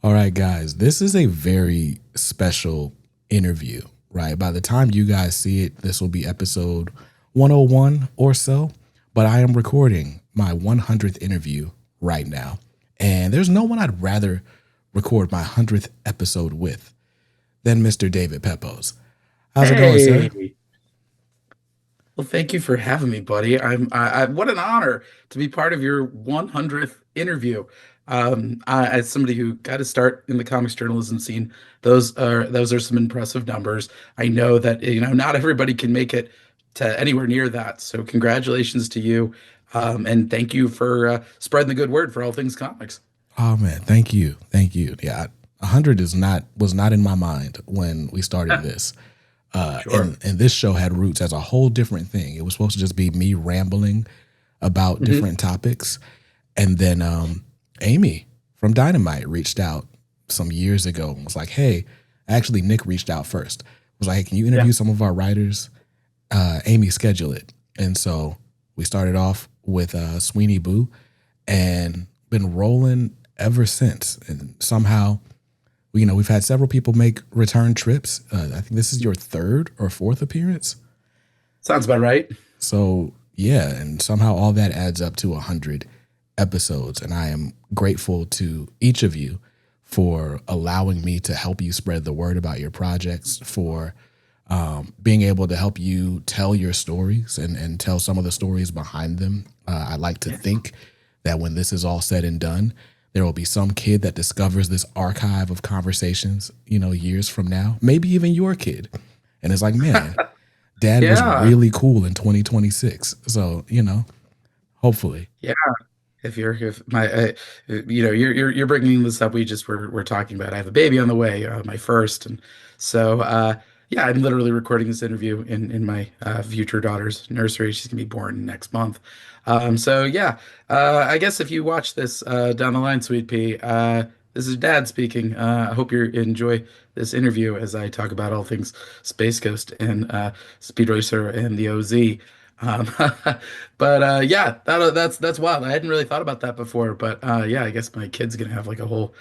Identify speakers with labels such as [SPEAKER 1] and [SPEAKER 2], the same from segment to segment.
[SPEAKER 1] All right, guys, this is a very special interview, right? By the time you guys see it, this will be episode 101 or so. But I am recording my 100th interview right now. And there's no one I'd rather record my 100th episode with than Mr. David Pepos. How's it going, sir?
[SPEAKER 2] Hey, well, thank you for having me, buddy. What an honor to be part of your 100th interview. As somebody who got to start in the comics journalism scene, those are some impressive numbers. I know that not everybody can make it to anywhere near that. So congratulations to you, and thank you for spreading the good word for all things comics.
[SPEAKER 1] Oh man, thank you. Thank you. Yeah, 100 is not was not in my mind when we started this.
[SPEAKER 2] Sure.
[SPEAKER 1] And this show had roots as a whole different thing. It was supposed to just be me rambling about
[SPEAKER 2] Mhm.
[SPEAKER 1] different topics. And then Amy from Dynamite reached out some years ago and was like, hey, actually, Nick reached out first. Was like, hey, can you
[SPEAKER 2] Yeah.
[SPEAKER 1] interview some of our writers? Amy, schedule it. And so we started off with Sweeney Boo and been rolling ever since. And somehow, we've had several people make return trips. I think this is your third or fourth appearance.
[SPEAKER 2] Sounds about right.
[SPEAKER 1] So yeah, and somehow all that adds up to 100 episodes, and I am grateful to each of you for allowing me to help you spread the word about your projects, for being able to help you tell your stories and tell some of the stories behind them. I like to think that when this is all said and done, there will be some kid that discovers this archive of conversations, years from now, maybe even your kid. And it's like, man, dad was
[SPEAKER 2] Yeah.
[SPEAKER 1] really cool in 2026. So, hopefully.
[SPEAKER 2] Yeah. If my you're bringing this up, we're talking about, I have a baby on the way, my first. And so yeah, I'm literally recording this interview in my future daughter's nursery. She's gonna be born next month. So yeah, I guess if you watch this down the line, Sweet Pea, this is Dad speaking. I hope you enjoy this interview as I talk about all things Space Ghost and Speed Racer and the OZ. Um, but yeah, that's wild. I hadn't really thought about that before, but yeah, I guess my kid's gonna have like a whole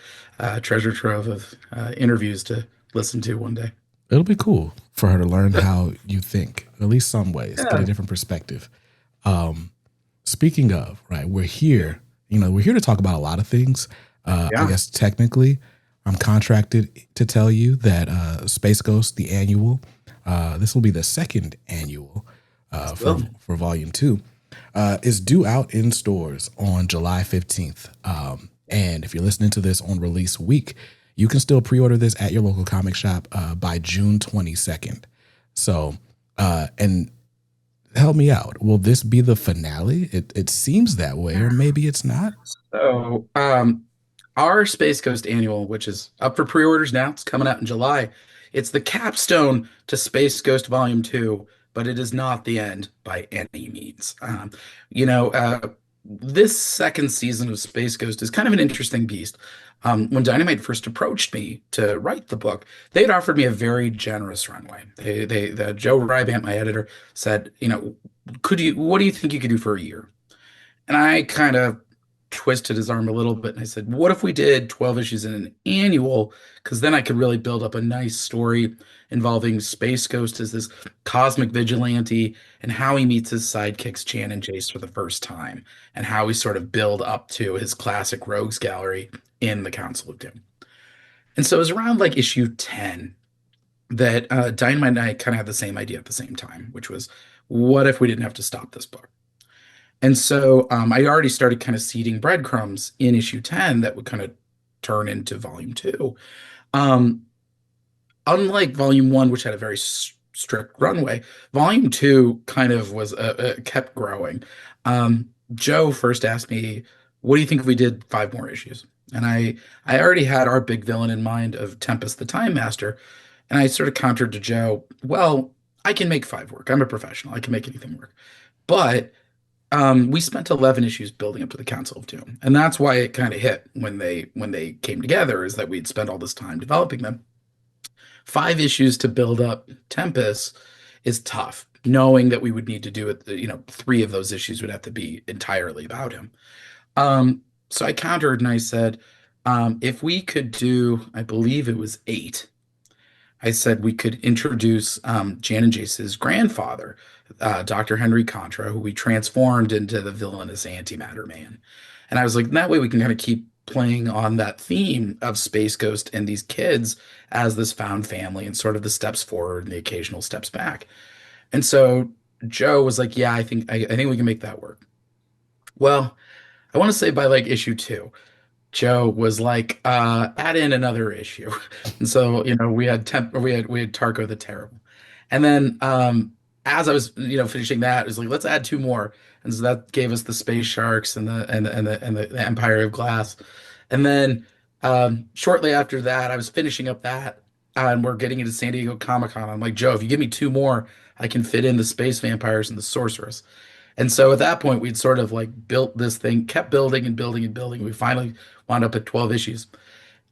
[SPEAKER 2] treasure trove of interviews to listen to one day.
[SPEAKER 1] It'll be cool for her to learn how you think, at least some ways, get a
[SPEAKER 2] Yeah,
[SPEAKER 1] different perspective. Um, Speaking of, right, we're here to talk about a lot of things. I
[SPEAKER 2] yeah,
[SPEAKER 1] guess technically, I'm contracted to tell you that Space Ghost, the annual, this will be the second annual for
[SPEAKER 2] still.
[SPEAKER 1] Volume Two, is due out in stores on July 15th. And if you're listening to this on release week, you can still pre-order this at your local comic shop by June 22nd. So, and help me out. Will this be the finale? It seems that way, or maybe it's not.
[SPEAKER 2] So our Space Coast annual, which is up for pre-orders now, it's coming out in July. It's the capstone to Space Ghost Volume 2, but it is not the end by any means. You know, this second season of Space Ghost is kind of an interesting beast. When Dynamite first approached me to write the book, they had offered me a very generous runway. The Joe Rybant, my editor, said, what do you think you could do for a year? And I kind of twisted his arm a little bit and I said, what if we did 12 issues in an annual? Because then I could really build up a nice story involving Space Ghost as this cosmic vigilante and how he meets his sidekicks, Chan and Jace, for the first time, and how we sort of build up to his classic rogues gallery in the Council of Doom. And so it was around like issue 10 that Dynamite and I kind of had the same idea at the same time, which was, what if we didn't have to stop this book? And so I already started kind of seeding breadcrumbs in issue 10 that would kind of turn into volume two. Um, Unlike volume one, which had a very strict runway, volume two kind of was kept growing. Joe first asked me, "What do you think if we did five more issues?" And I already had our big villain in mind of Tempest the Time Master, and I sort of countered to Joe, "Well, I can make five work. I'm a professional. I can make anything work." But we spent 11 issues building up to the Council of Doom, and that's why it kind of hit when they came together, is that we'd spent all this time developing them. 5 issues to build up Tempest is tough, knowing that we would need to do it. Three of those issues would have to be entirely about him. So I countered and I said, If we could do, I believe it was eight, I said we could introduce Jan and Jace's grandfather, Dr. Henry Contra, who we transformed into the villainous antimatter man. And I was like, that way we can kind of keep playing on that theme of Space Ghost and these kids as this found family and sort of the steps forward and the occasional steps back. And so Joe was like, yeah, I think we can make that work. Well, I want to say by like issue two, Joe was like, add in another issue. And so, we had Tarko the Terrible. And then as I was, finishing that, it was like, let's add two more. And so that gave us the Space Sharks and the Empire of Glass. And then shortly after that, I was finishing up that, and we're getting into San Diego Comic-Con. I'm like, Joe, if you give me two more, I can fit in the space vampires and the sorceress. And so at that point, we'd sort of like built this thing, kept building and building and building. We finally wound up at 12 issues.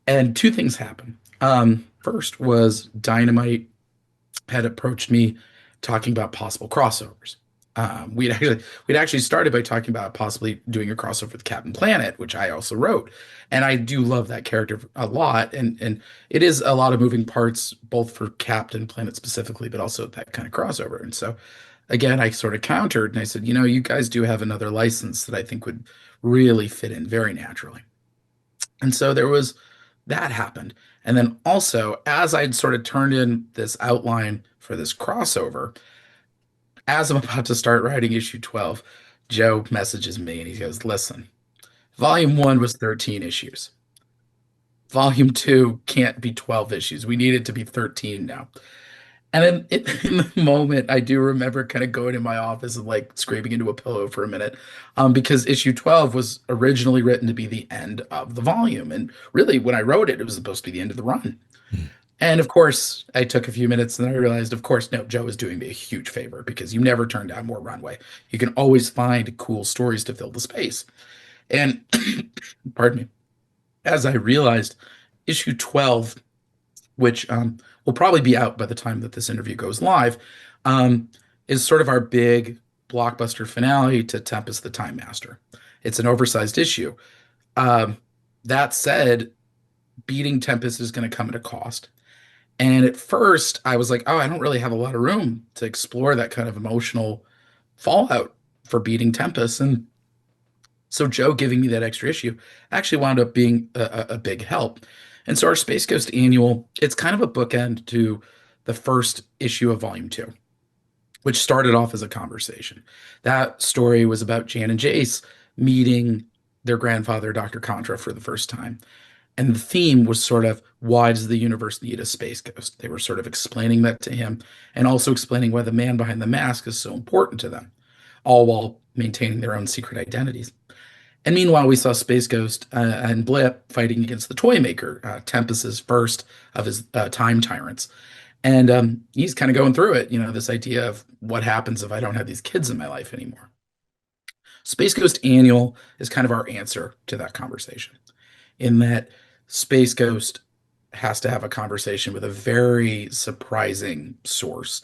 [SPEAKER 2] And two things happened. First was Dynamite had approached me talking about possible crossovers. We'd actually started by talking about possibly doing a crossover with Captain Planet, which I also wrote, and I do love that character a lot, and it is a lot of moving parts, both for Captain Planet specifically, but also that kind of crossover. And so, again, I sort of countered and I said, you guys do have another license that I think would really fit in very naturally. And so there was that happened. And then also, as I'd sort of turned in this outline for this crossover, as I'm about to start writing issue 12, Joe messages me and he goes, listen, volume one was 13 issues. Volume two can't be 12 issues. We need it to be 13 now. And then in the moment, I do remember kind of going in my office and like scraping into a pillow for a minute, because issue 12 was originally written to be the end of the volume. And really, when I wrote it, it was supposed to be the end of the run. And of course, I took a few minutes and then I realized, of course, no, Joe was doing me a huge favor because you never turn down more runway. You can always find cool stories to fill the space. And pardon me, as I realized, issue 12, which will probably be out by the time that this interview goes live, is sort of our big blockbuster finale to Tempest the Time Master. It's an oversized issue. Um, that said, beating Tempest is going to come at a cost. And at first, I was like, oh, I don't really have a lot of room to explore that kind of emotional fallout for beating Tempest. And so Joe giving me that extra issue actually wound up being a big help. And so our Space Ghost annual, it's kind of a bookend to the first issue of volume two, which started off as a conversation. That story was about Jan and Jace meeting their grandfather, Dr. Contra, for the first time. And the theme was sort of, why does the universe need a space ghost? They were sort of explaining that to him and also explaining why the man behind the mask is so important to them, all while maintaining their own secret identities. And meanwhile, we saw Space Ghost and Blip fighting against the Toymaker, Tempest's first of his time tyrants. And he's kind of going through it, this idea of what happens if I don't have these kids in my life anymore. Space Ghost Annual is kind of our answer to that conversation, in that Space Ghost has to have a conversation with a very surprising source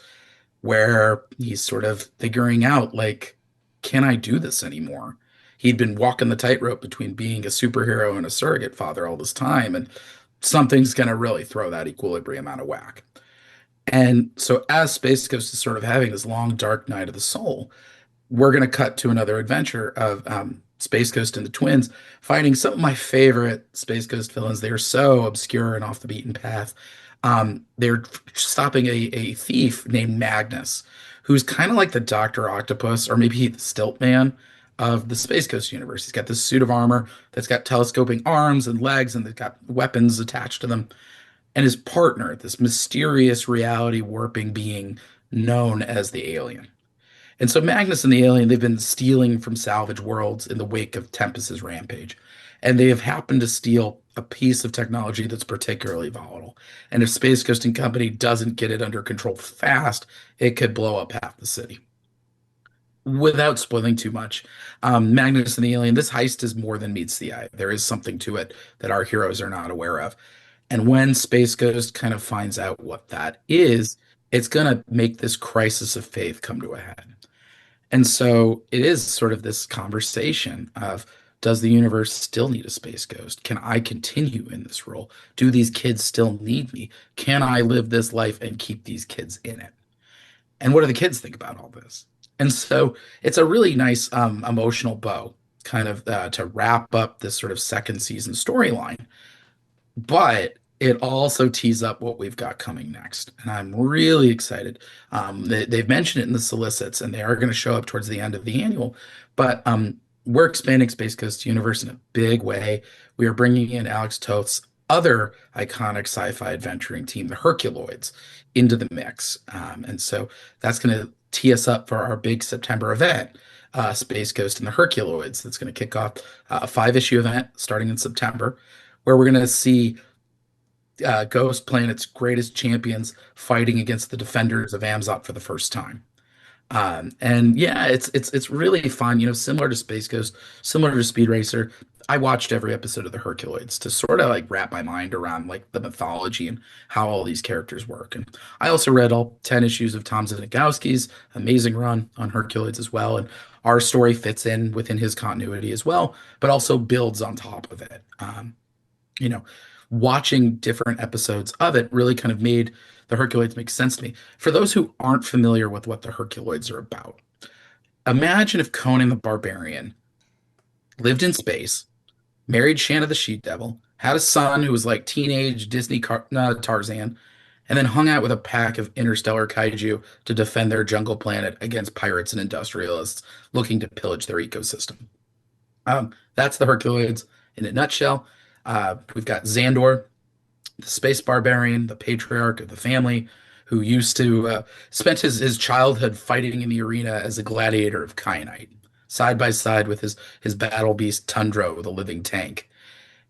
[SPEAKER 2] where he's sort of figuring out, like, can I do this anymore? He'd been walking the tightrope between being a superhero and a surrogate father all this time, and something's going to really throw that equilibrium out of whack. And so, as Space Ghost is sort of having this long, dark night of the soul, we're going to cut to another adventure of Space Ghost and the twins fighting some of my favorite Space Ghost villains. They are so obscure and off the beaten path. They're stopping a thief named Magnus, who's kind of like the Dr. Octopus, or maybe the Stilt Man of the Space Ghost universe. He's got this suit of armor that's got telescoping arms and legs, and they've got weapons attached to them. And his partner, this mysterious reality warping being known as the Alien. And so Magnus and the Alien, they've been stealing from salvage worlds in the wake of Tempest's rampage. And they have happened to steal a piece of technology that's particularly volatile. And if Space Coast and Company doesn't get it under control fast, it could blow up half the city. Without spoiling too much, Magnus and the Alien, this heist is more than meets the eye. There is something to it that our heroes are not aware of. And when Space Ghost kind of finds out what that is, it's going to make this crisis of faith come to a head. And so it is sort of this conversation of Does the universe still need a space ghost? Can I continue in this role? Do these kids still need me? Can I live this life and keep these kids in it? And what do the kids think about all this? And so it's a really nice emotional bow, kind of to wrap up this sort of second season storyline, but it also tees up what we've got coming next. And I'm really excited. They've mentioned it in the solicits, and they are going to show up towards the end of the annual. But we're expanding Space Coast Universe in a big way. We are bringing in Alex Toth's other iconic sci-fi adventuring team, the Herculoids, into the mix. And so that's going to tee us up for our big September event, Space Ghost and the Herculoids. That's going to kick off a 5-issue event starting in September, where we're going to see Ghost Planet's greatest champions fighting against the defenders of Amzot for the first time. And yeah, it's really fun. Similar to Space Ghost, similar to Speed Racer. I watched every episode of the Herculoids to sort of like wrap my mind around like the mythology and how all these characters work. And I also read all 10 issues of Tom Zinagowski's amazing run on Herculoids as well. And our story fits in within his continuity as well, but also builds on top of it. You know, Watching different episodes of it really kind of made the Herculoids make sense to me. For those who aren't familiar with what the Herculoids are about, imagine if Conan the Barbarian lived in space, married Shanna the She-Devil, had a son who was like teenage Tarzan, and then hung out with a pack of interstellar kaiju to defend their jungle planet against pirates and industrialists looking to pillage their ecosystem. That's the Herculoids in a nutshell. We've got Xandor, the space barbarian, the patriarch of the family, who used to spent his childhood fighting in the arena as a gladiator of kyanite, side by side with his battle beast Tundro, the living tank.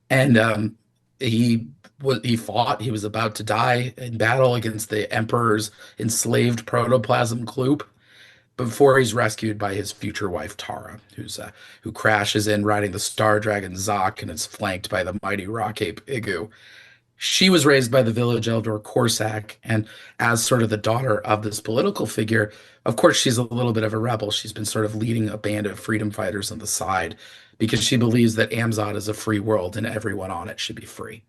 [SPEAKER 2] And he fought. He was about to die in battle against the Emperor's enslaved protoplasm Kloop before he's rescued by his future wife Tara, who crashes in riding the Star Dragon Zoc and is flanked by the mighty rock ape Igu. She was raised by the village elder Corsac, and as sort of the daughter of this political figure, of course, she's a little bit of a rebel. She's been sort of leading a band of freedom fighters on the side because she believes that Amzad is a free world and everyone on it should be free.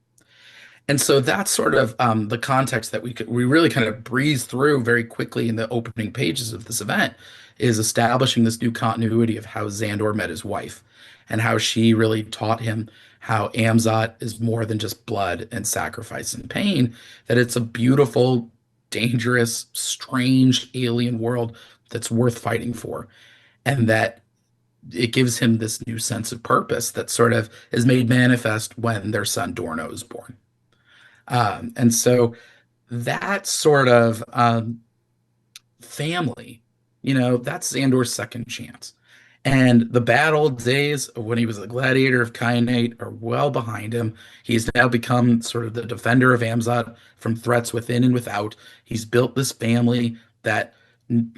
[SPEAKER 2] And so that's sort of the context that we really kind of breeze through very quickly in the opening pages of this event is establishing this new continuity of how Xandor met his wife and how she really taught him how Amzot is more than just blood and sacrifice and pain, that it's a beautiful, dangerous, strange alien world that's worth fighting for. And that it gives him this new sense of purpose that sort of is made manifest when their son Dorno is born. And so that sort of family, that's Xandor's second chance. And the battle days of when he was a gladiator of Kyanite are well behind him. He's now become sort of the defender of Amzat from threats within and without. He's built this family that fights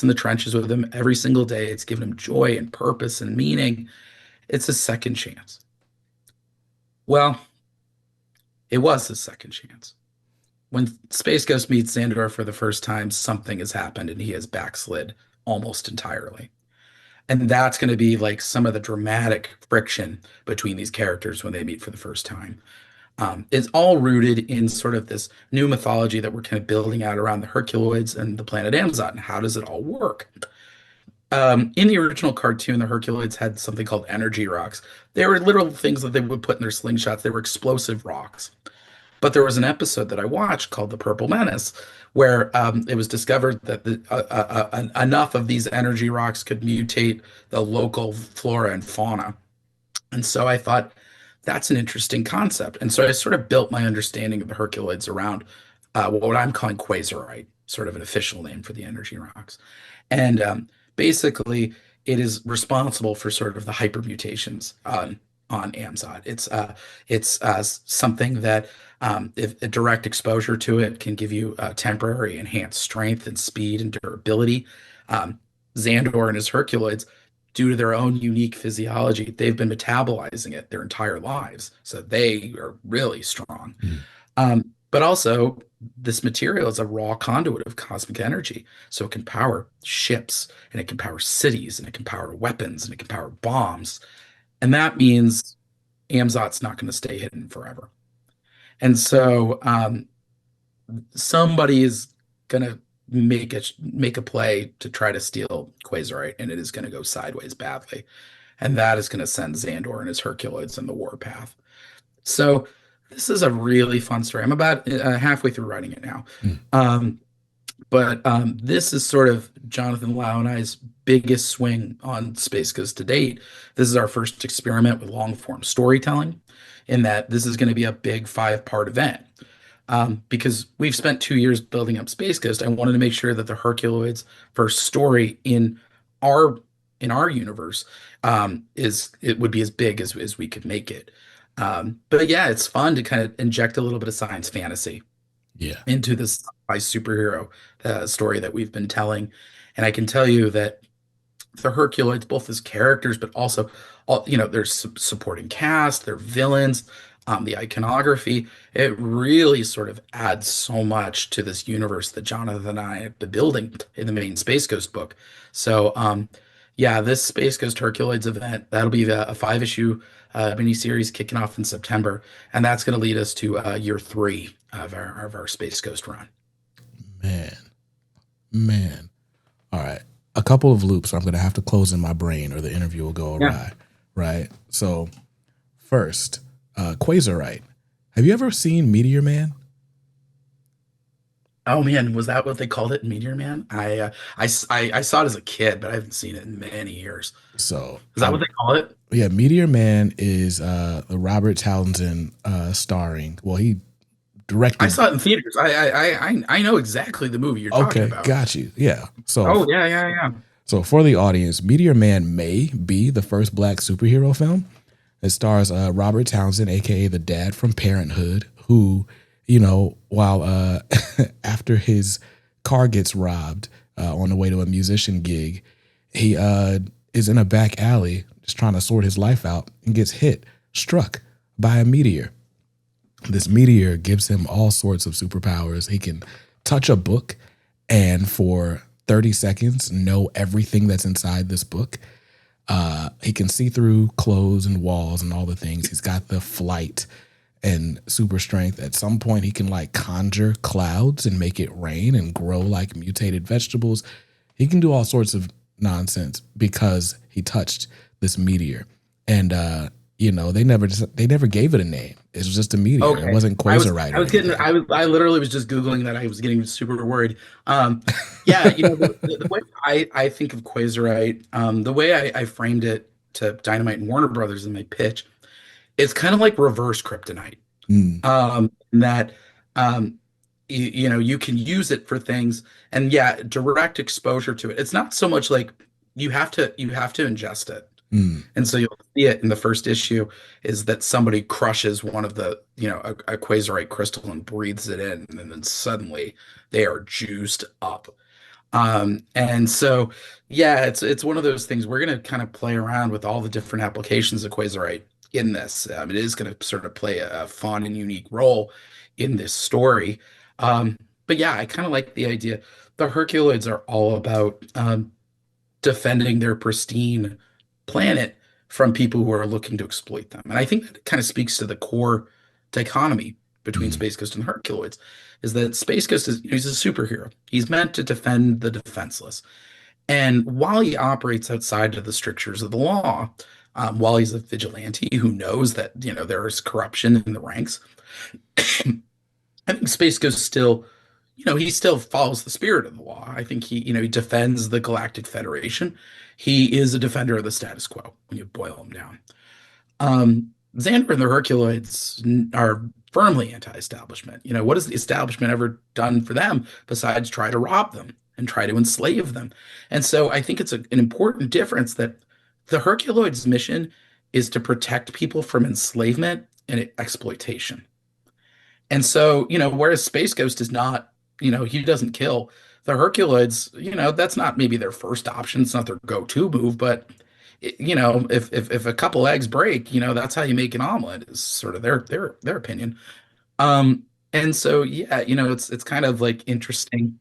[SPEAKER 2] in the trenches with him every single day. It's given him joy and purpose and meaning. It's a second chance. Well, it was his second chance. When Space Ghost meets Xandor for the first time, something has happened and he has backslid almost entirely. And that's going to be like some of the dramatic friction between these characters when they meet for the first time. It's all rooted in sort of this new mythology that we're kind of building out around the Herculoids and the planet Amazon. And how does it all work? In the original cartoon, the Herculoids had something called energy rocks. They were literal things that they would put in their slingshots. They were explosive rocks. But there was an episode that I watched called The Purple Menace, where it was discovered that enough of these energy rocks could mutate the local flora and fauna. And so I thought, that's an interesting concept. And so I sort of built my understanding of the Herculoids around what I'm calling quasarite, sort of an official name for the energy rocks. And basically, it is responsible for sort of the hypermutations on Amzod. It's something that if a direct exposure to it can give you temporary enhanced strength and speed and durability. Xandor and his Herculoids, due to their own unique physiology, they've been metabolizing it their entire lives, so they are really strong.
[SPEAKER 1] Mm.
[SPEAKER 2] But also, this material is a raw conduit of cosmic energy. So it can power ships, and it can power cities, and it can power weapons, and it can power bombs. And that means Amzot's not going to stay hidden forever. And so somebody is going to make a play to try to steal Quasarite, and it is going to go sideways badly. And that is going to send Xandor and his Herculoids in the warpath. So this is a really fun story. I'm about halfway through writing it now.
[SPEAKER 1] Mm.
[SPEAKER 2] But this is sort of Jonathan Lau and I's biggest swing on Space Ghost to date. This is our first experiment with long form storytelling, in that this is going to be a big 5-part event. Because we've spent 2 years building up Space Ghost, I wanted to make sure that the Herculoids first story our in our universe is it would be as big as we could make it. But yeah, it's fun to kind of inject a little bit of science fantasy
[SPEAKER 1] Yeah.
[SPEAKER 2] into this by superhero story that we've been telling. And I can tell you that the Herculoids, both as characters, but also there's supporting cast, their villains, the iconography. It really sort of adds so much to this universe that Jonathan and I have been building in the main Space Ghost book. So, yeah, this Space Ghost Herculoids event, that'll be a 5-issue miniseries kicking off in September, and that's going to lead us to year 3 of our Space Ghost run.
[SPEAKER 1] Man, man. All right. A couple of loops I'm going to have to close in my brain or the interview will go
[SPEAKER 2] Yeah.
[SPEAKER 1] awry. Right. So, first, Quasarite. Have you ever seen Meteor Man?
[SPEAKER 2] Oh man, was that what they called it, Meteor Man? I saw it as a kid, but I haven't seen it in many years.
[SPEAKER 1] So,
[SPEAKER 2] Is that what they call it?
[SPEAKER 1] yeah, Meteor Man is the Robert Townsend starring. Well, he
[SPEAKER 2] I
[SPEAKER 1] directed.
[SPEAKER 2] saw it in theaters. I know exactly the movie you're talking
[SPEAKER 1] Okay,
[SPEAKER 2] about.
[SPEAKER 1] got you. Yeah. So,
[SPEAKER 2] Oh yeah, yeah, yeah.
[SPEAKER 1] so for the audience, Meteor Man may be the first black superhero film. It stars Robert Townsend, aka the dad from Parenthood, who, while after his car gets robbed on the way to a musician gig, he is in a back alley just trying to sort his life out and gets struck by a meteor. This meteor gives him all sorts of superpowers. He can touch a book and for 30 seconds know everything that's inside this book. He can see through clothes and walls and all the things. He's got the flight and super strength. At some point, he can like conjure clouds and make it rain and grow like mutated vegetables. He can do all sorts of nonsense because he touched this meteor. And they never gave it a name. It was just a meteor. It
[SPEAKER 2] Okay.
[SPEAKER 1] wasn't Quasarite
[SPEAKER 2] I
[SPEAKER 1] or
[SPEAKER 2] was getting
[SPEAKER 1] anything.
[SPEAKER 2] I literally was just Googling that. I was getting super worried. Yeah, the way I think of Quasarite, the way I framed it to Dynamite and Warner Brothers in my pitch, it's kind of like reverse kryptonite.
[SPEAKER 1] Mm,
[SPEAKER 2] In that you can use it for things, and yeah, direct exposure to it. It's not so much like you have to ingest it.
[SPEAKER 1] mm,
[SPEAKER 2] And so you'll see it in the first issue is that somebody crushes one of a Quasarite crystal and breathes it in, and then suddenly they are juiced up. And so, yeah, it's one of those things. We're going to kind of play around with all the different applications of Quasarite in this. It is going to sort of play a fun and unique role in this story. But yeah, I kind of like the idea. The Herculoids are all about defending their pristine planet from people who are looking to exploit them. And I think that kind of speaks to the core dichotomy between
[SPEAKER 1] mm,
[SPEAKER 2] Space Ghost and Herculoids, is that Space Ghost he's a superhero. He's meant to defend the defenseless. And while he operates outside of the strictures of the law, while he's a vigilante who knows that there is corruption in the ranks, I think Space Ghost still, he still follows the spirit of the law. I think he defends the Galactic Federation. He is a defender of the status quo when you boil him down. Xander and the Herculoids are firmly anti-establishment. What has the establishment ever done for them besides try to rob them and try to enslave them? And so I think it's an important difference that the Herculoids' mission is to protect people from enslavement and exploitation. And so, whereas Space Ghost is not, he doesn't kill the Herculoids, that's not maybe their first option. It's not their go-to move, but if a couple eggs break, that's how you make an omelet is sort of their opinion. Um, And so, yeah, it's kind of like interesting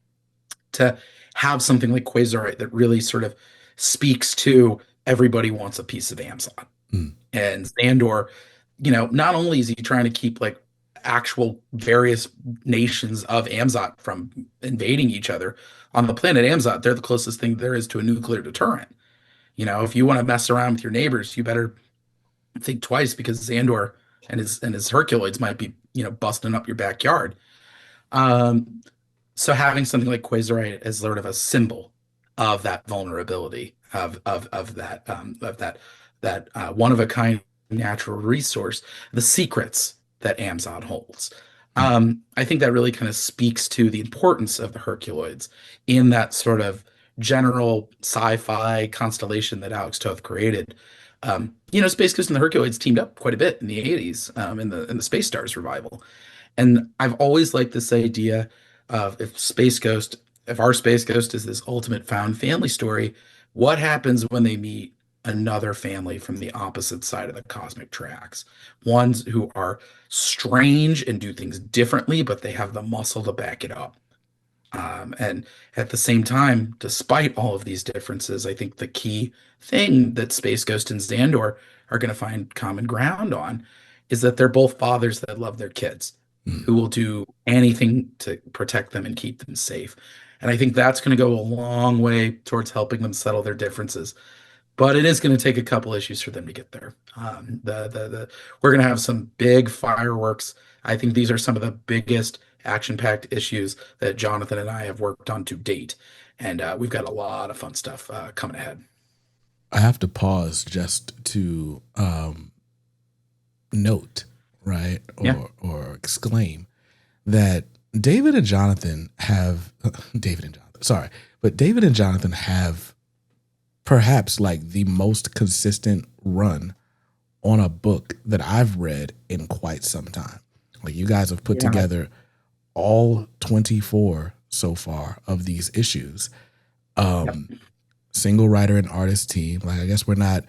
[SPEAKER 2] to have something like Quasarite that really sort of speaks to everybody wants a piece of Amazon.
[SPEAKER 1] Mm,
[SPEAKER 2] And Xandor, not only is he trying to keep like actual various nations of Amzot from invading each other on the planet Amzot, they're the closest thing there is to a nuclear deterrent. If you want to mess around with your neighbors, you better think twice because Xandor and his Herculoids might be, busting up your backyard. Um, so having something like Quasarite as sort of a symbol of that vulnerability of that one of a kind natural resource, the secrets that Amazon holds.
[SPEAKER 1] mm,
[SPEAKER 2] I think that really kind of speaks to the importance of the Herculoids in that sort of general sci-fi constellation that Alex Toth created. Space Ghost and the Herculoids teamed up quite a bit in the 80s, in the Space Stars revival. And I've always liked this idea of if our Space Ghost is this ultimate found family story, what happens when they meet another family from the opposite side of the cosmic tracks? Ones who are strange and do things differently, but they have the muscle to back it up. And at the same time, despite all of these differences, I think the key thing that Space Ghost and Xandor are going to find common ground on is that they're both fathers that love their kids,
[SPEAKER 1] mm.
[SPEAKER 2] who will do anything to protect them and keep them safe. And I think that's going to go a long way towards helping them settle their differences. But it is going to take a couple issues for them to get there. We're going to have some big fireworks. I think these are some of the biggest action-packed issues that Jonathan and I have worked on to date, and we've got a lot of fun stuff coming ahead.
[SPEAKER 1] I have to pause just to note, right,
[SPEAKER 2] Yeah,
[SPEAKER 1] or exclaim that David and Jonathan have David and Jonathan. Sorry, but David and Jonathan have perhaps like the most consistent run on a book that I've read in quite some time. Like you guys have put
[SPEAKER 2] yeah.
[SPEAKER 1] together all 24 so far of these issues.
[SPEAKER 2] Yep.
[SPEAKER 1] Single writer and artist team. Like I guess we're not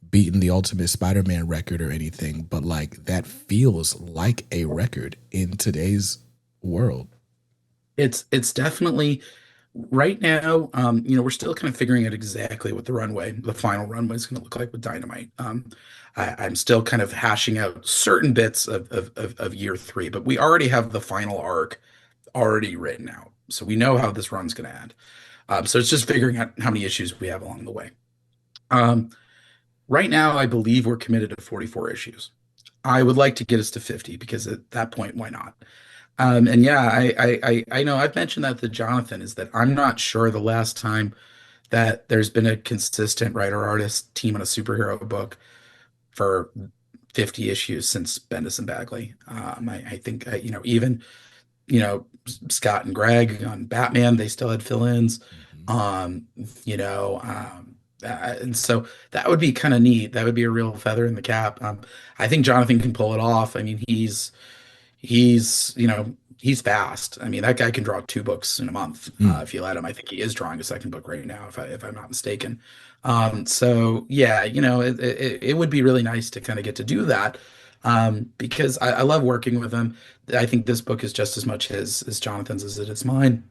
[SPEAKER 1] beating the ultimate Spider-Man record or anything, but like that feels like a record in today's world.
[SPEAKER 2] It's definitely right now. We're still kind of figuring out exactly what the final runway is going to look like with Dynamite. I'm still kind of hashing out certain bits of year three, but we already have the final arc already written out, so we know how this run's going to end. So it's just figuring out how many issues we have along the way. Um, right now, I believe we're committed to 44 issues. I would like to get us to 50 because at that point, why not? And yeah, I know I've mentioned that to Jonathan is that I'm not sure the last time that there's been a consistent writer artist team on a superhero book for 50 issues since Bendis and Bagley. I think even Scott and Greg on Batman, they still had fill-ins.
[SPEAKER 1] Mhm.
[SPEAKER 2] Um, you know, and so that would be kind of neat. That would be a real feather in the cap. I think Jonathan can pull it off. I mean, he's fast. I mean, that guy can draw two books in a month
[SPEAKER 1] Mm.
[SPEAKER 2] if you let him. I think he is drawing a second book right now, if I'm not mistaken. So yeah, it would be really nice to kind of get to do that because I love working with him. I think this book is just as much his as Jonathan's as it is mine.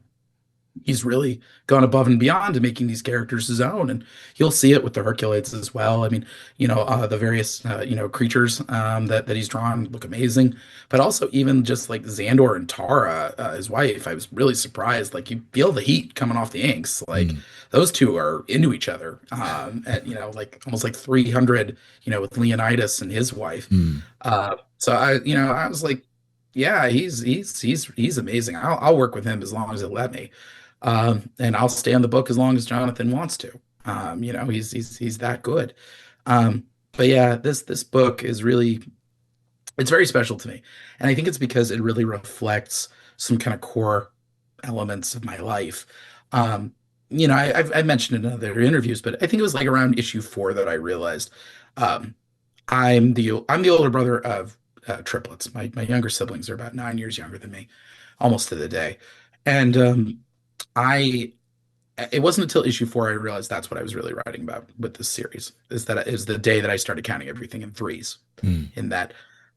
[SPEAKER 2] He's really gone above and beyond to making these characters his own, and you'll see it with the Herculoids as well. I mean, the various creatures that he's drawn look amazing, but also even just like Xandor and Tara, his wife, I was really surprised. Like you feel the heat coming off the inks. Like
[SPEAKER 1] Mm.
[SPEAKER 2] those two are into each other, at like almost like 300, with Leonidas and his wife.
[SPEAKER 1] Mm.
[SPEAKER 2] So I was like, yeah, he's amazing. I'll work with him as long as he'll let me. And I'll stay on the book as long as Jonathan wants to. He's that good. Um, but yeah, this book is really it's very special to me, and I think it's because it really reflects some kind of core elements of my life. Um, I've mentioned it in other interviews, but I think it was like around issue 4 that I realized um, I'm the older brother of triplets. My younger siblings are about 9 years younger than me, almost to the day, and I it wasn't until issue 4 I realized that's what I was really writing about with this series is the day that I started counting everything in threes.
[SPEAKER 1] Mm.
[SPEAKER 2] In that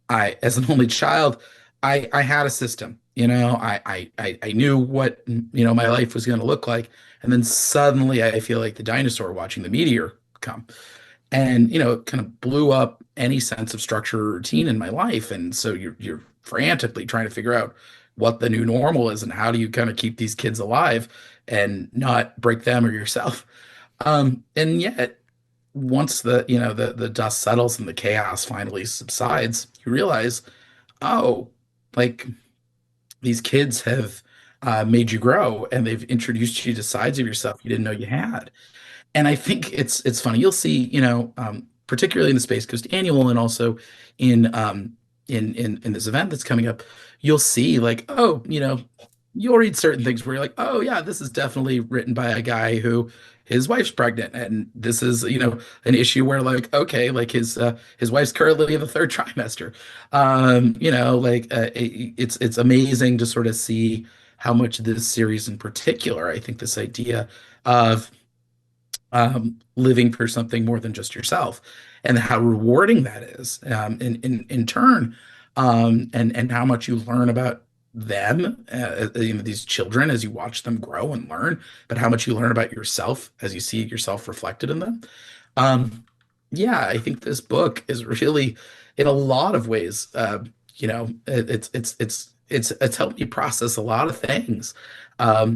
[SPEAKER 2] as an only child, I had a system. I knew what, my life was going to look like. And then suddenly I feel like the dinosaur watching the meteor come. And, it kind of blew up any sense of structure or routine in my life. And so you're frantically trying to figure out what the new normal is and how do you kind of keep these kids alive and not break them or yourself. And yet once the dust settles and the chaos finally subsides, you realize, oh, like these kids have made you grow and they've introduced you to sides of yourself you didn't know you had. And I think it's funny. You'll see, particularly in the Space Coast Annual and also in in this event that's coming up, you'll see like, oh, you'll read certain things where you're like, oh yeah, this is definitely written by a guy who his wife's pregnant, and this is an issue where like, okay, like his wife's currently in the third trimester. It's amazing to sort of see how much this series in particular, I think this idea of living for something more than just yourself, and how rewarding that is, in turn, and how much you learn about them, these children as you watch them grow and learn, but how much you learn about yourself as you see yourself reflected in them. Um, yeah, I think this book is really, in a lot of ways, it's helped me process a lot of things.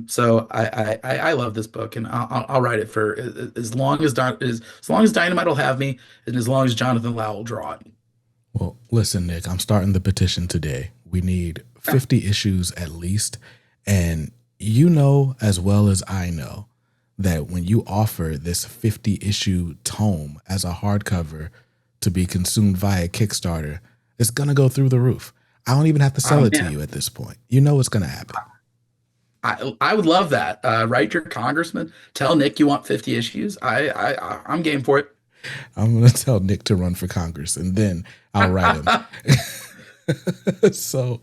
[SPEAKER 2] So I love this book, and I'll write it for as long as as long as Dynamite will have me, and as long as Jonathan Lau will draw it.
[SPEAKER 1] Well, listen, Nick, I'm starting the petition today. We need 50 issues at least. And you know as well as I know that when you offer this 50 issue tome as a hardcover to be consumed via Kickstarter, it's going to go through the roof. I don't even have to sell it to
[SPEAKER 2] Man,
[SPEAKER 1] you at this point. You know it's going to happen.
[SPEAKER 2] I would love that. Write your congressman. Tell Nick you want 50 issues. I'm game for it.
[SPEAKER 1] I'm going to tell Nick to run for Congress and then I'll write him. So,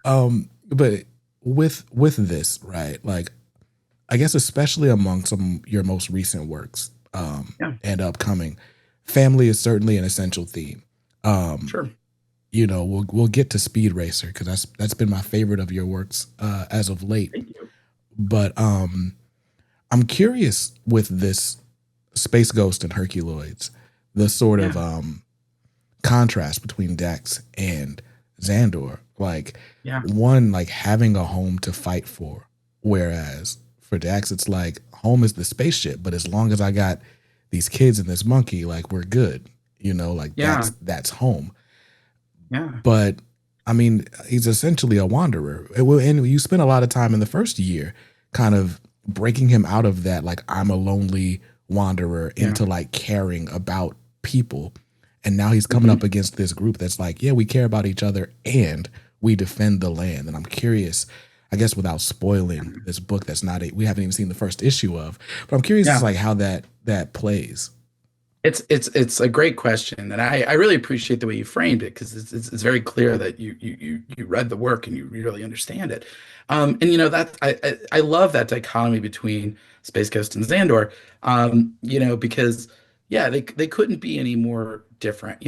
[SPEAKER 1] but with this, right? Like, I guess especially among some of your most recent works,
[SPEAKER 2] Yeah,
[SPEAKER 1] and upcoming, family is certainly an essential theme. Um,
[SPEAKER 2] sure.
[SPEAKER 1] we'll get to Speed Racer because that's been my favorite of your works as of late.
[SPEAKER 2] Thank you.
[SPEAKER 1] But I'm curious with this Space Ghost and Herculoids, the sort of
[SPEAKER 2] Yeah,
[SPEAKER 1] contrast between Dex and Xandor. Like
[SPEAKER 2] yeah,
[SPEAKER 1] one, like having a home to fight for, whereas for Dax, it's like home is the spaceship, but as long as I got these kids and this monkey, like we're good. Like
[SPEAKER 2] yeah,
[SPEAKER 1] that's home.
[SPEAKER 2] yeah,
[SPEAKER 1] But I mean, he's essentially a wanderer. And you spent a lot of time in the first year kind of breaking him out of that, like, I'm a lonely wanderer
[SPEAKER 2] yeah.
[SPEAKER 1] into like caring about people. And now he's coming
[SPEAKER 2] Hmm.
[SPEAKER 1] up against this group that's like, yeah, we care about each other and we defend the land. And I'm curious, I guess without spoiling this book that's not we haven't even seen the first issue of, but I'm curious as
[SPEAKER 2] Yeah.
[SPEAKER 1] like how that plays.
[SPEAKER 2] It's a great question, and I really appreciate the way you framed it because it's very clear that you read the work and you really understand it. And that I love that dichotomy between Space Ghost and Xandor. Because yeah, they couldn't be any more different.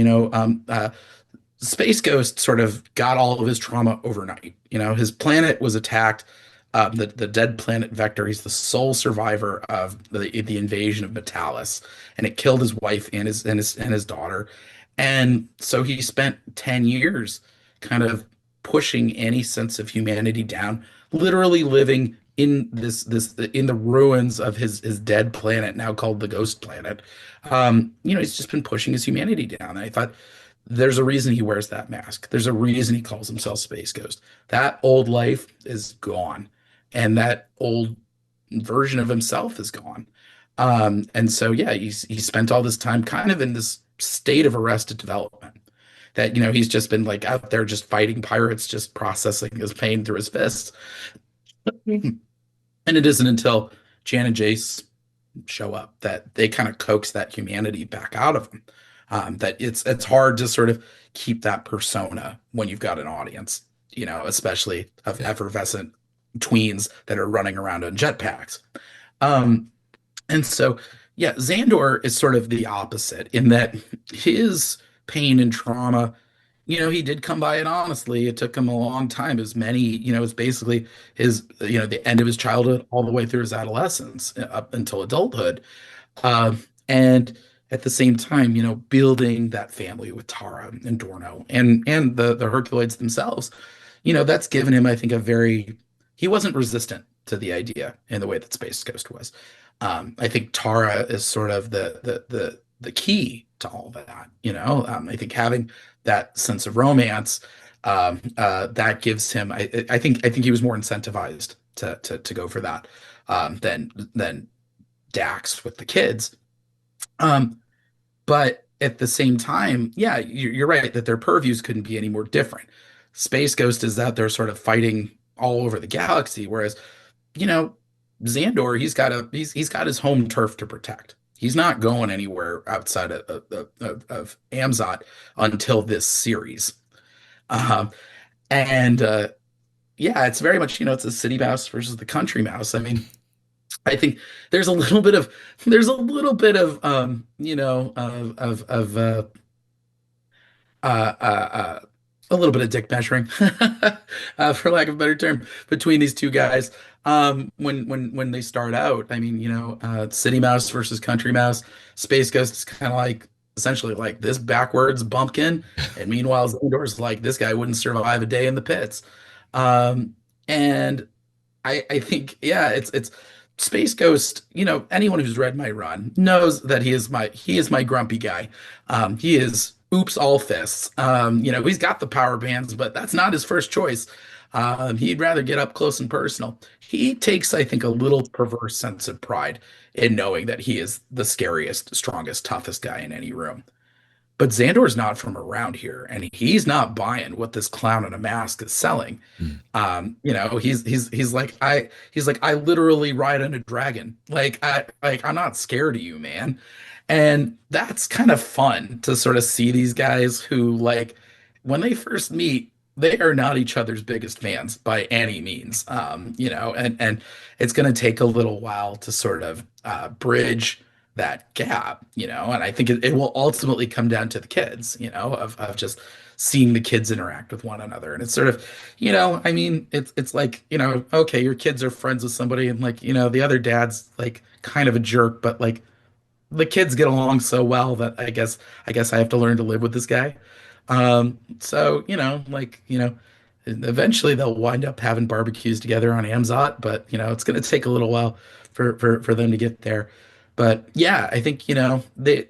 [SPEAKER 2] Space Ghost sort of got all of his trauma overnight. His planet was attacked. The dead planet Vector. He's the sole survivor of the invasion of Metalis, and it killed his wife and his daughter. And so he spent 10 years kind of pushing any sense of humanity down, literally living in this in the ruins of his dead planet, now called the Ghost Planet. He's just been pushing his humanity down. And I thought there's a reason he wears that mask. There's a reason he calls himself Space Ghost. That old life is gone, and that old version of himself is gone. And so, yeah, he spent all this time kind of in this state of arrested development. That he's just been like out there just fighting pirates, just processing his pain through his fists. And it isn't until Jan and Jace show up that they kind of coax that humanity back out of him. That it's hard to sort of keep that persona when you've got an audience, especially of
[SPEAKER 1] Yeah.
[SPEAKER 2] effervescent tweens that are running around on jetpacks. Um, and so, yeah, Xandor is sort of the opposite in that his pain and trauma he did come by it honestly. It took him a long time. As many, it was basically his, the end of his childhood all the way through his adolescence up until adulthood. And at the same time, building that family with Tara and Dorno and the Herculoids themselves, that's given him, I think, he wasn't resistant to the idea in the way that Space Ghost was. I think Tara is sort of the key to all that. I think having that sense of romance, that gives him. I think he was more incentivized to go for that, than Dax with the kids. Um, but at the same time, yeah, you're right that their purviews couldn't be any more different. Space Ghost is out there sort of fighting all over the galaxy, whereas, you know, Xandor, he's got his home turf to protect. He's not going anywhere outside of Amzot until this series. Um, and Yeah, it's very much, it's a city mouse versus the country mouse. I mean, I think there's a little bit of uh, uh, uh, a little bit of dick measuring, for lack of a better term, between these two guys. When they start out, I mean, City Mouse versus Country Mouse. Space Ghost is kind of like essentially like this backwards bumpkin, and meanwhile, Xandor's like this guy wouldn't survive a day in the pits. And I think, yeah, it's Space Ghost. Anyone who's read my run knows that he is my grumpy guy. He is oops all fists. He's got the power bands, but that's not his first choice. He'd rather get up close and personal. He takes, I think, a little perverse sense of pride in knowing that he is the scariest, strongest, toughest guy in any room. But Xandor's not from around here, and he's not buying what this clown in a mask is selling.
[SPEAKER 1] Mm.
[SPEAKER 2] He's like, I literally ride on a dragon. I'm not scared of you, man. And that's kind of fun to sort of see these guys who, like, when they first meet, they are not each other's biggest fans by any means. And it's going to take a little while to sort of bridge that gap, and I think it will ultimately come down to the kids, of just seeing the kids interact with one another. And it's sort of, I mean, it's like, okay, your kids are friends with somebody, and like, the other dad's like kind of a jerk, but like the kids get along so well that I guess I have to learn to live with this guy. So, eventually they'll wind up having barbecues together on Amzot, but it's going to take a little while for them to get there. But yeah, I think, they're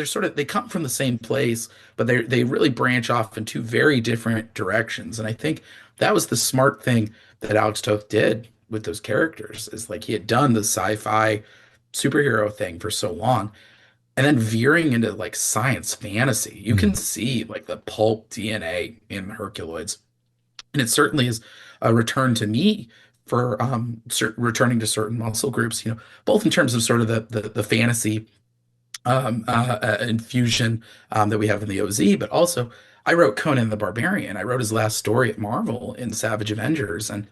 [SPEAKER 2] sort of, they come from the same place, but they really branch off in two very different directions. And I think that was the smart thing that Alex Toth did with those characters, is like he had done the sci-fi superhero thing for so long, and then veering into like science fantasy. You
[SPEAKER 1] Mm.
[SPEAKER 2] can see like the pulp DNA in Herculoids, and it certainly is a return to me for returning to certain muscle groups, both in terms of sort of the fantasy infusion that we have in the OZ, but also I wrote Conan the Barbarian. I wrote his last story at Marvel in Savage Avengers, and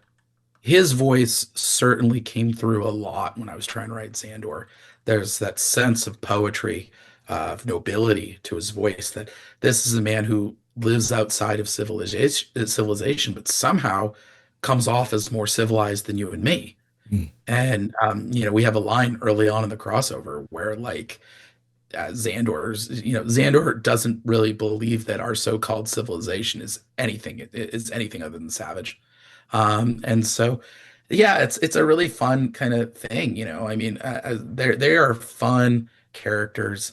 [SPEAKER 2] his voice certainly came through a lot when I was trying to write Sandor. There's that sense of poetry, of nobility to his voice, that this is a man who lives outside of civilization, but somehow comes off as more civilized than you and me.
[SPEAKER 1] Mm.
[SPEAKER 2] And we have a line early on in the crossover where like Xandor doesn't really believe that our so-called civilization is anything other than savage. And so, yeah, it's a really fun kind of thing. I mean, they are fun characters,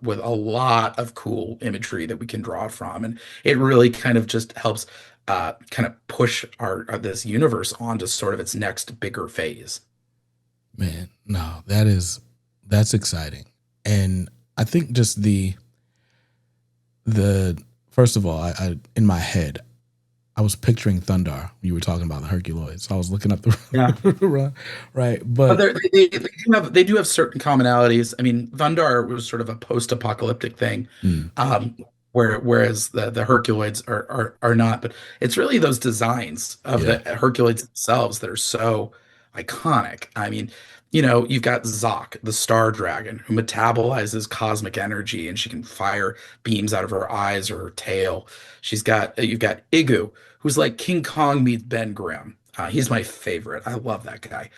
[SPEAKER 2] with a lot of cool imagery that we can draw from, and it really kind of just helps kind of push our this universe onto sort of its next bigger phase.
[SPEAKER 1] Man, no, that's exciting. And I think just the first of all, I in my head, I was picturing Thundar. You were talking about the Herculoids. So I was looking up
[SPEAKER 2] Yeah.
[SPEAKER 1] the right,
[SPEAKER 2] But
[SPEAKER 1] but
[SPEAKER 2] they do have certain commonalities. I mean, Thundar was sort of a post-apocalyptic thing,
[SPEAKER 1] mm,
[SPEAKER 2] um, whereas the Herculoids are not. But it's really those designs of
[SPEAKER 1] yeah,
[SPEAKER 2] the Herculoids themselves that are so. iconic. I mean, you've got Zoc, the Star Dragon, who metabolizes cosmic energy and she can fire beams out of her eyes or her tail. You've got Igu, who's like King Kong meets Ben Grimm. He's my favorite. I love that guy.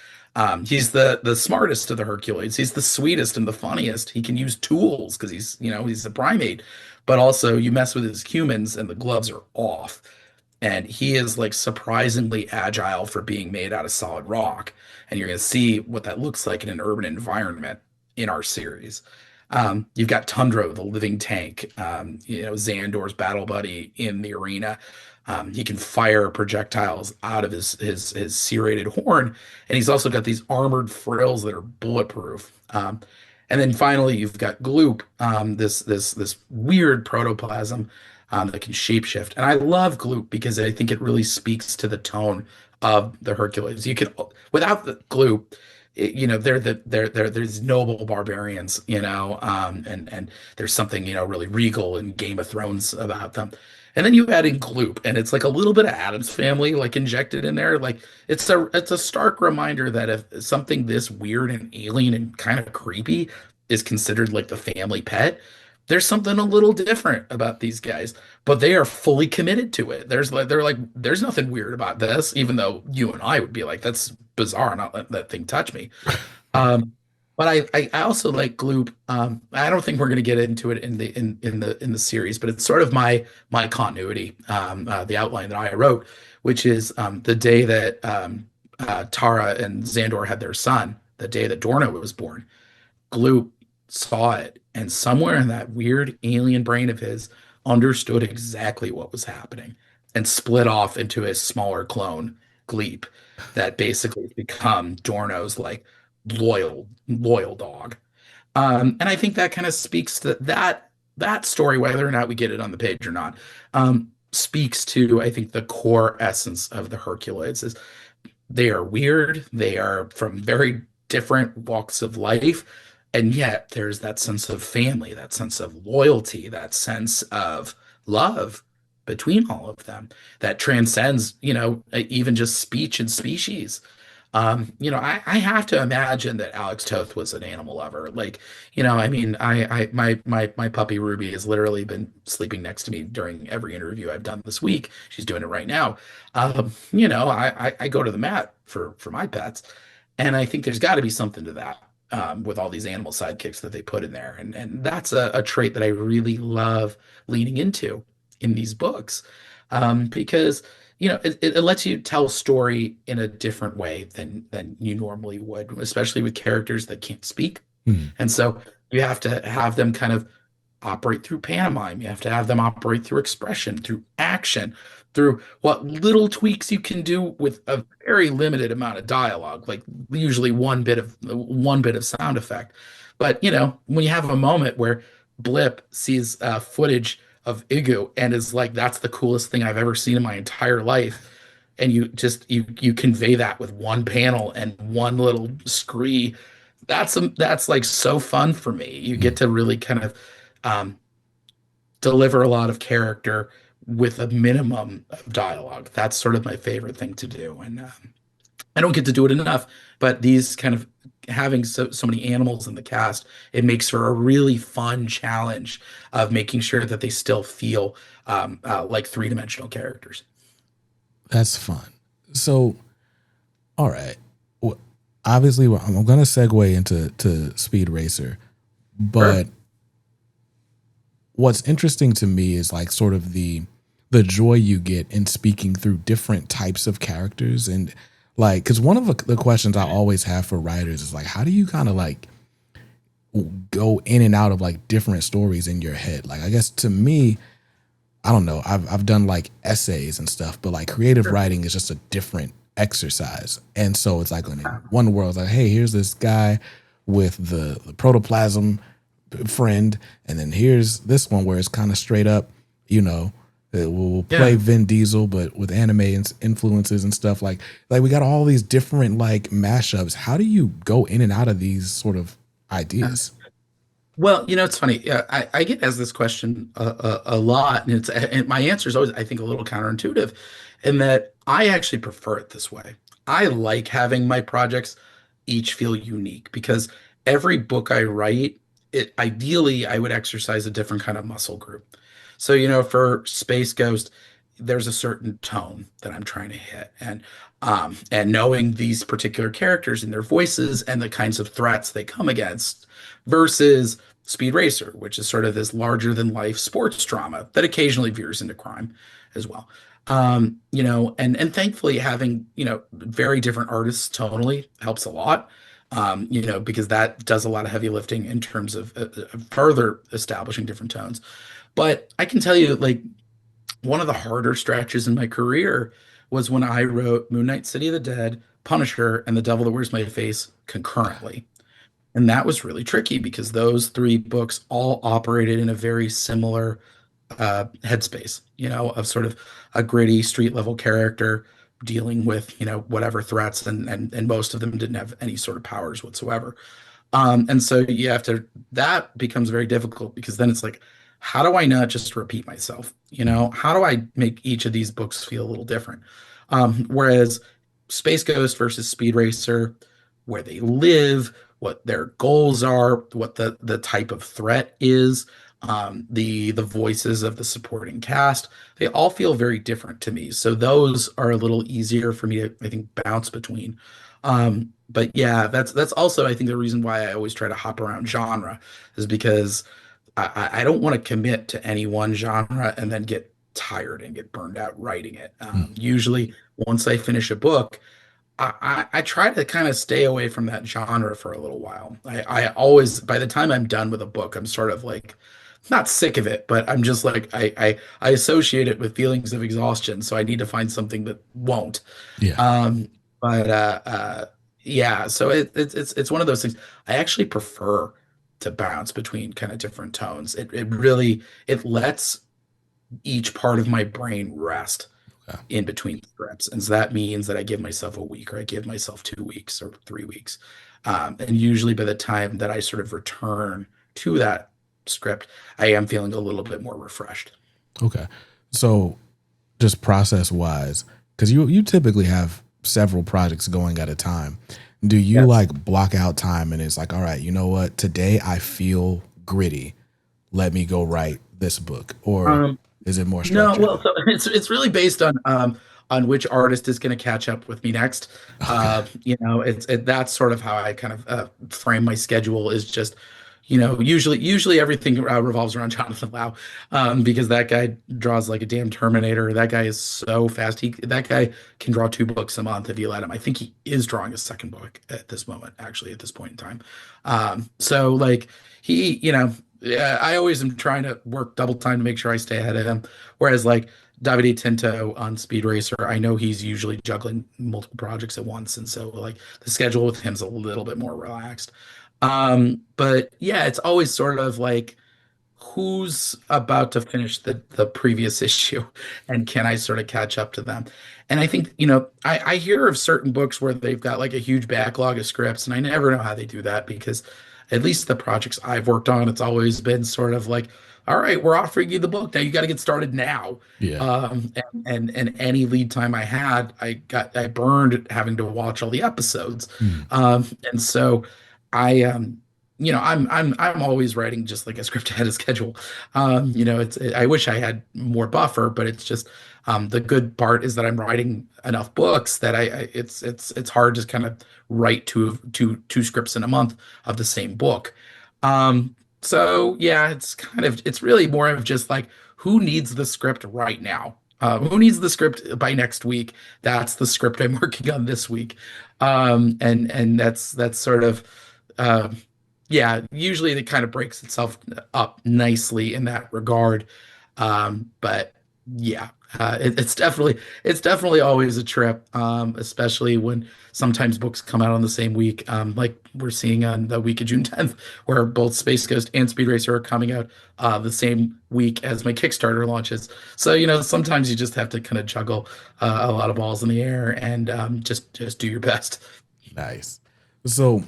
[SPEAKER 2] He's the smartest of the Hercules. He's the sweetest and the funniest. He can use tools because he's a primate, but also you mess with his humans and the gloves are off. And he is like surprisingly agile for being made out of solid rock. And you're going to see what that looks like in an urban environment in our series. You've got Tundra, the living tank, Xandor's battle buddy in the arena. He can fire projectiles out of his serrated horn, and he's also got these armored frills that are bulletproof. And then finally, you've got Gloop, this weird protoplasm that can shapeshift. And I love Gloop because I think it really speaks to the tone of the Hercules. You can without the Gloop, they're these noble barbarians, and there's something really regal and Game of Thrones about them. And then you add in Gloop, and it's like a little bit of Adam's Family like injected in there. Like it's a stark reminder that if something this weird and alien and kind of creepy is considered like the family pet, there's something a little different about these guys, but they are fully committed to it. There's nothing weird about this, even though you and I would be like, that's bizarre, not let that thing touch me. Um, but I also like Gloop. I don't think we're going to get into it in the series, but it's sort of my continuity, the outline that I wrote, which is the day that Tara and Xandor had their son, the day that Dorna was born. Gloop saw it, and somewhere in that weird alien brain of his understood exactly what was happening and split off into a smaller clone, Gleep, that basically has become Dorno's like loyal dog. And I think that kind of speaks to that story, whether or not we get it on the page or not, speaks to I think the core essence of the Herculoids is they are weird. They are from very different walks of life. And yet there's that sense of family, that sense of loyalty, that sense of love between all of them that transcends, even just speech and species. I have to imagine that Alex Toth was an animal lover. Like, I mean, my puppy Ruby has literally been sleeping next to me during every interview I've done this week. She's doing it right now. I go to the mat for my pets, and I think there's got to be something to that. With all these animal sidekicks that they put in there, and that's a trait that I really love leaning into in these books, because it lets you tell a story in a different way than you normally would, especially with characters that can't speak.
[SPEAKER 1] Hmm.
[SPEAKER 2] And so you have to have them kind of operate through pantomime. You have to have them operate through expression, through action, through what little tweaks you can do with a very limited amount of dialogue, like usually one bit of sound effect. But when you have a moment where Blip sees footage of Igu and is like, "That's the coolest thing I've ever seen in my entire life," and you convey that with one panel and one little scree, that's like so fun for me. You
[SPEAKER 1] Hmm.
[SPEAKER 2] get to really kind of um, deliver a lot of character with a minimum of dialogue. That's sort of my favorite thing to do, and I don't get to do it enough. But these kind of having so many animals in the cast, it makes for a really fun challenge of making sure that they still feel like three-dimensional characters.
[SPEAKER 1] That's fun. So, all right. Well, obviously, I'm going to segue into Speed Racer,
[SPEAKER 2] Sure.
[SPEAKER 1] but what's interesting to me is like sort of the joy you get in speaking through different types of characters and like because one of the questions I always have for writers is like how do you kind of like go in and out of like different stories in your head? Like I guess to me, I don't know. I've done like essays and stuff, but like creative
[SPEAKER 2] Sure.
[SPEAKER 1] writing is just a different exercise. And so it's like in one world, it's like, hey, here's this guy with the protoplasm friend, and then here's this one where it's kind of straight up, you know, we'll play
[SPEAKER 2] Yeah.
[SPEAKER 1] Vin Diesel, but with anime influences and stuff. Like we got all these different like mashups. How do you go in and out of these sort of ideas?
[SPEAKER 2] Well, it's funny. Yeah, I get asked this question a lot, and my answer is always, I think, a little counterintuitive, in that I actually prefer it this way. I like having my projects each feel unique because every book I write, it ideally I would exercise a different kind of muscle group. So, for Space Ghost, there's a certain tone that I'm trying to hit. And knowing these particular characters and their voices and the kinds of threats they come against versus Speed Racer, which is sort of this larger than life sports drama that occasionally veers into crime as well. And thankfully having, very different artists tonally helps a lot. Because that does a lot of heavy lifting in terms of further establishing different tones. But I can tell you, like, one of the harder stretches in my career was when I wrote Moon Knight, City of the Dead, Punisher, and The Devil That Wears My Face concurrently. And that was really tricky because those three books all operated in a very similar headspace, of sort of a gritty street level character dealing with, whatever threats, and most of them didn't have any sort of powers whatsoever. And so you have to, that becomes very difficult because then it's like, how do I not just repeat myself?
[SPEAKER 1] Mm.
[SPEAKER 2] How do I make each of these books feel a little different? Whereas Space Ghost versus Speed Racer, where they live, what their goals are, what the type of threat is, the voices of the supporting cast, they all feel very different to me. So those are a little easier for me to, I think, bounce between. But yeah, that's also I think the reason why I always try to hop around genre is because I don't want to commit to any one genre and then get tired and get burned out writing it.
[SPEAKER 1] Mm.
[SPEAKER 2] Usually, once I finish a book, I try to kind of stay away from that genre for a little while. I always, by the time I'm done with a book, I'm sort of like not sick of it, but I'm just like I associate it with feelings of exhaustion, so I need to find something that won't.
[SPEAKER 1] Yeah.
[SPEAKER 2] Um, but yeah, so it's one of those things. I actually prefer to bounce between kind of different tones. It really it lets each part of my brain rest
[SPEAKER 1] Okay.
[SPEAKER 2] in between scripts. And so that means that I give myself a week or I give myself 2 weeks or 3 weeks. And usually by the time that I sort of return to that script, I am feeling a little bit more refreshed.
[SPEAKER 1] Okay. So just process wise, because you typically have several projects going at a time. Do you
[SPEAKER 2] Yes.
[SPEAKER 1] like block out time and it's like, all right, you know what? Today I feel gritty. Let me go write this book. Or
[SPEAKER 2] Um,
[SPEAKER 1] is it more
[SPEAKER 2] No,
[SPEAKER 1] structured?
[SPEAKER 2] well, so it's really based on which artist is going to catch up with me next.
[SPEAKER 1] Okay.
[SPEAKER 2] That's sort of how I kind of frame my schedule is just, usually everything revolves around Jonathan Lau, because that guy draws like a damn Terminator. That guy is so fast. That guy can draw 2 books a month if you let him. I think he is drawing a second book at this moment, actually, at this point in time. So like he, yeah, I always am trying to work double time to make sure I stay ahead of him. Whereas like Davide Tinto on Speed Racer, I know he's usually juggling multiple projects at once, and so like the schedule with him's a little bit more relaxed. But yeah, it's always sort of like who's about to finish the previous issue and can I sort of catch up to them? And I think, I hear of certain books where they've got like a huge backlog of scripts, and I never know how they do that because at least the projects I've worked on, it's always been sort of like, all right, we're offering you the book. Now you got to get started now.
[SPEAKER 1] Yeah.
[SPEAKER 2] And any lead time I had, I burned having to watch all the episodes.
[SPEAKER 1] Mm.
[SPEAKER 2] And so I'm always writing just like a script ahead of schedule. I wish I had more buffer, but it's just the good part is that I'm writing enough books that it's hard to kind of write two scripts in a month of the same book. So yeah, it's really more of just like who needs the script right now? Who needs the script by next week? That's the script I'm working on this week. And that's sort of um, yeah, usually it kind of breaks itself up nicely in that regard. But yeah, it's definitely always a trip, especially when sometimes books come out on the same week, like we're seeing on the week of June 10th, where both Space Ghost and Speed Racer are coming out the same week as my Kickstarter launches. So sometimes you just have to kind of juggle a lot of balls in the air and just do your best.
[SPEAKER 1] Nice. So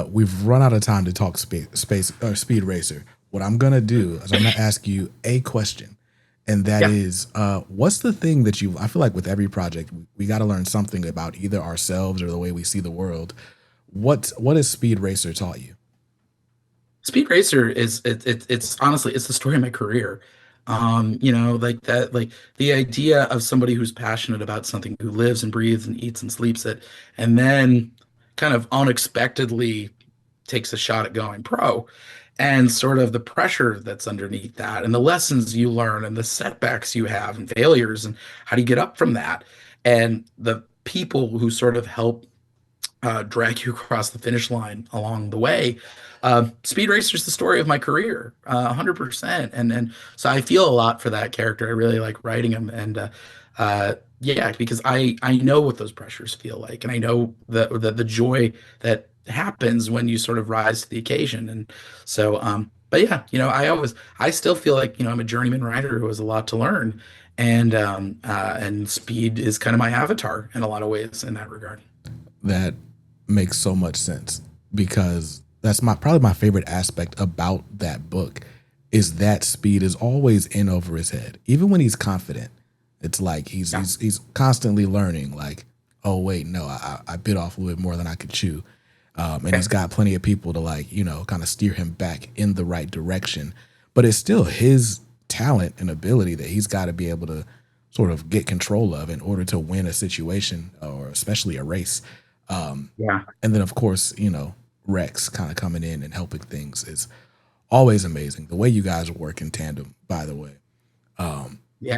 [SPEAKER 1] we've run out of time to talk space or speed racer. What I'm gonna do is I'm gonna ask you a question, and that
[SPEAKER 2] Yeah.
[SPEAKER 1] is, what's the thing that you? I feel like with every project, we got to learn something about either ourselves or the way we see the world. What has Speed Racer taught you?
[SPEAKER 2] Speed Racer is it's honestly it's the story of my career. Like that, like the idea of somebody who's passionate about something, who lives and breathes and eats and sleeps it, and then kind of unexpectedly takes a shot at going pro, and sort of the pressure that's underneath that, and the lessons you learn, and the setbacks you have, and failures, and how do you get up from that, and the people who sort of help drag you across the finish line along the way. Speed Racer is the story of my career, 100%. And so I feel a lot for that character. I really like writing him, and yeah, because I know what those pressures feel like, and I know the joy that happens when you sort of rise to the occasion. And so, but yeah, I still feel like I'm a journeyman writer who has a lot to learn, and Speed is kind of my avatar in a lot of ways in that regard.
[SPEAKER 1] That makes so much sense because that's my probably my favorite aspect about that book is that Speed is always in over his head, even when he's confident. It's like
[SPEAKER 2] Yeah.
[SPEAKER 1] he's constantly learning. Like, oh wait, no, I bit off a little bit more than I could chew, and he's got plenty of people to like kind of steer him back in the right direction. But it's still his talent and ability that he's got to be able to sort of get control of in order to win a situation or especially a race.
[SPEAKER 2] Yeah.
[SPEAKER 1] And then of course, Rex kind of coming in and helping things is always amazing. The way you guys work in tandem, by the way.
[SPEAKER 2] Yeah.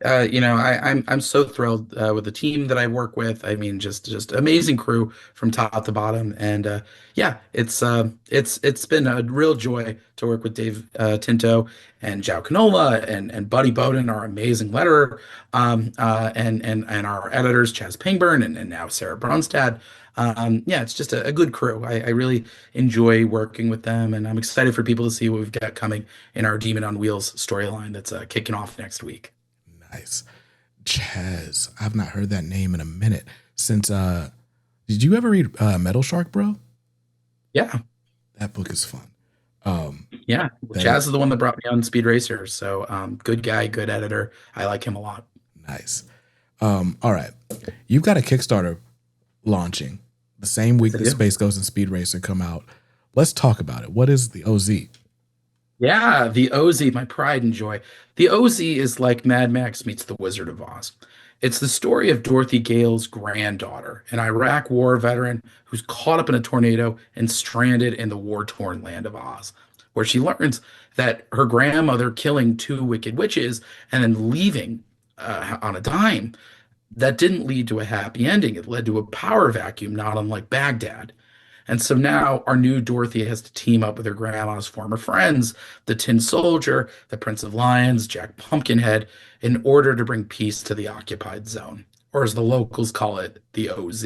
[SPEAKER 2] I'm so thrilled with the team that I work with. I mean, just amazing crew from top to bottom, and yeah, it's been a real joy to work with Dave Tinto and Joe Canola and Buddy Bowden, our amazing letterer, and our editors Chaz Pingburn and now Sarah Bronstad. Yeah, it's just a good crew. I really enjoy working with them, and I'm excited for people to see what we've got coming in our Demon on Wheels storyline that's kicking off next week.
[SPEAKER 1] Nice. Chaz. I've not heard that name in a minute. Since did you ever read Metal Shark, bro?
[SPEAKER 2] Yeah.
[SPEAKER 1] That book is fun. Um
[SPEAKER 2] Yeah,
[SPEAKER 1] that
[SPEAKER 2] Chaz
[SPEAKER 1] is
[SPEAKER 2] is the one that brought me on Speed Racer. So, good guy, good editor. I like him a lot.
[SPEAKER 1] nice. All right. You've got a Kickstarter launching the same
[SPEAKER 2] Yes,
[SPEAKER 1] week
[SPEAKER 2] I
[SPEAKER 1] that
[SPEAKER 2] do.
[SPEAKER 1] Space Ghost and Speed Racer come out. Let's talk about it. What is the OZ?
[SPEAKER 2] Yeah, the OZ, my pride and joy. The OZ is like Mad Max meets the Wizard of Oz. It's the story of Dorothy Gale's granddaughter, an Iraq war veteran who's caught up in a tornado and stranded in the war-torn land of Oz, where she learns that her grandmother killing two wicked witches and then leaving on a dime, that didn't lead to a happy ending. It led to a power vacuum, not unlike Baghdad. And so now our new Dorothy has to team up with her grandma's former friends, the Tin Soldier, the Prince of Lions, Jack Pumpkinhead, in order to bring peace to the occupied zone, or as the locals call it, the OZ.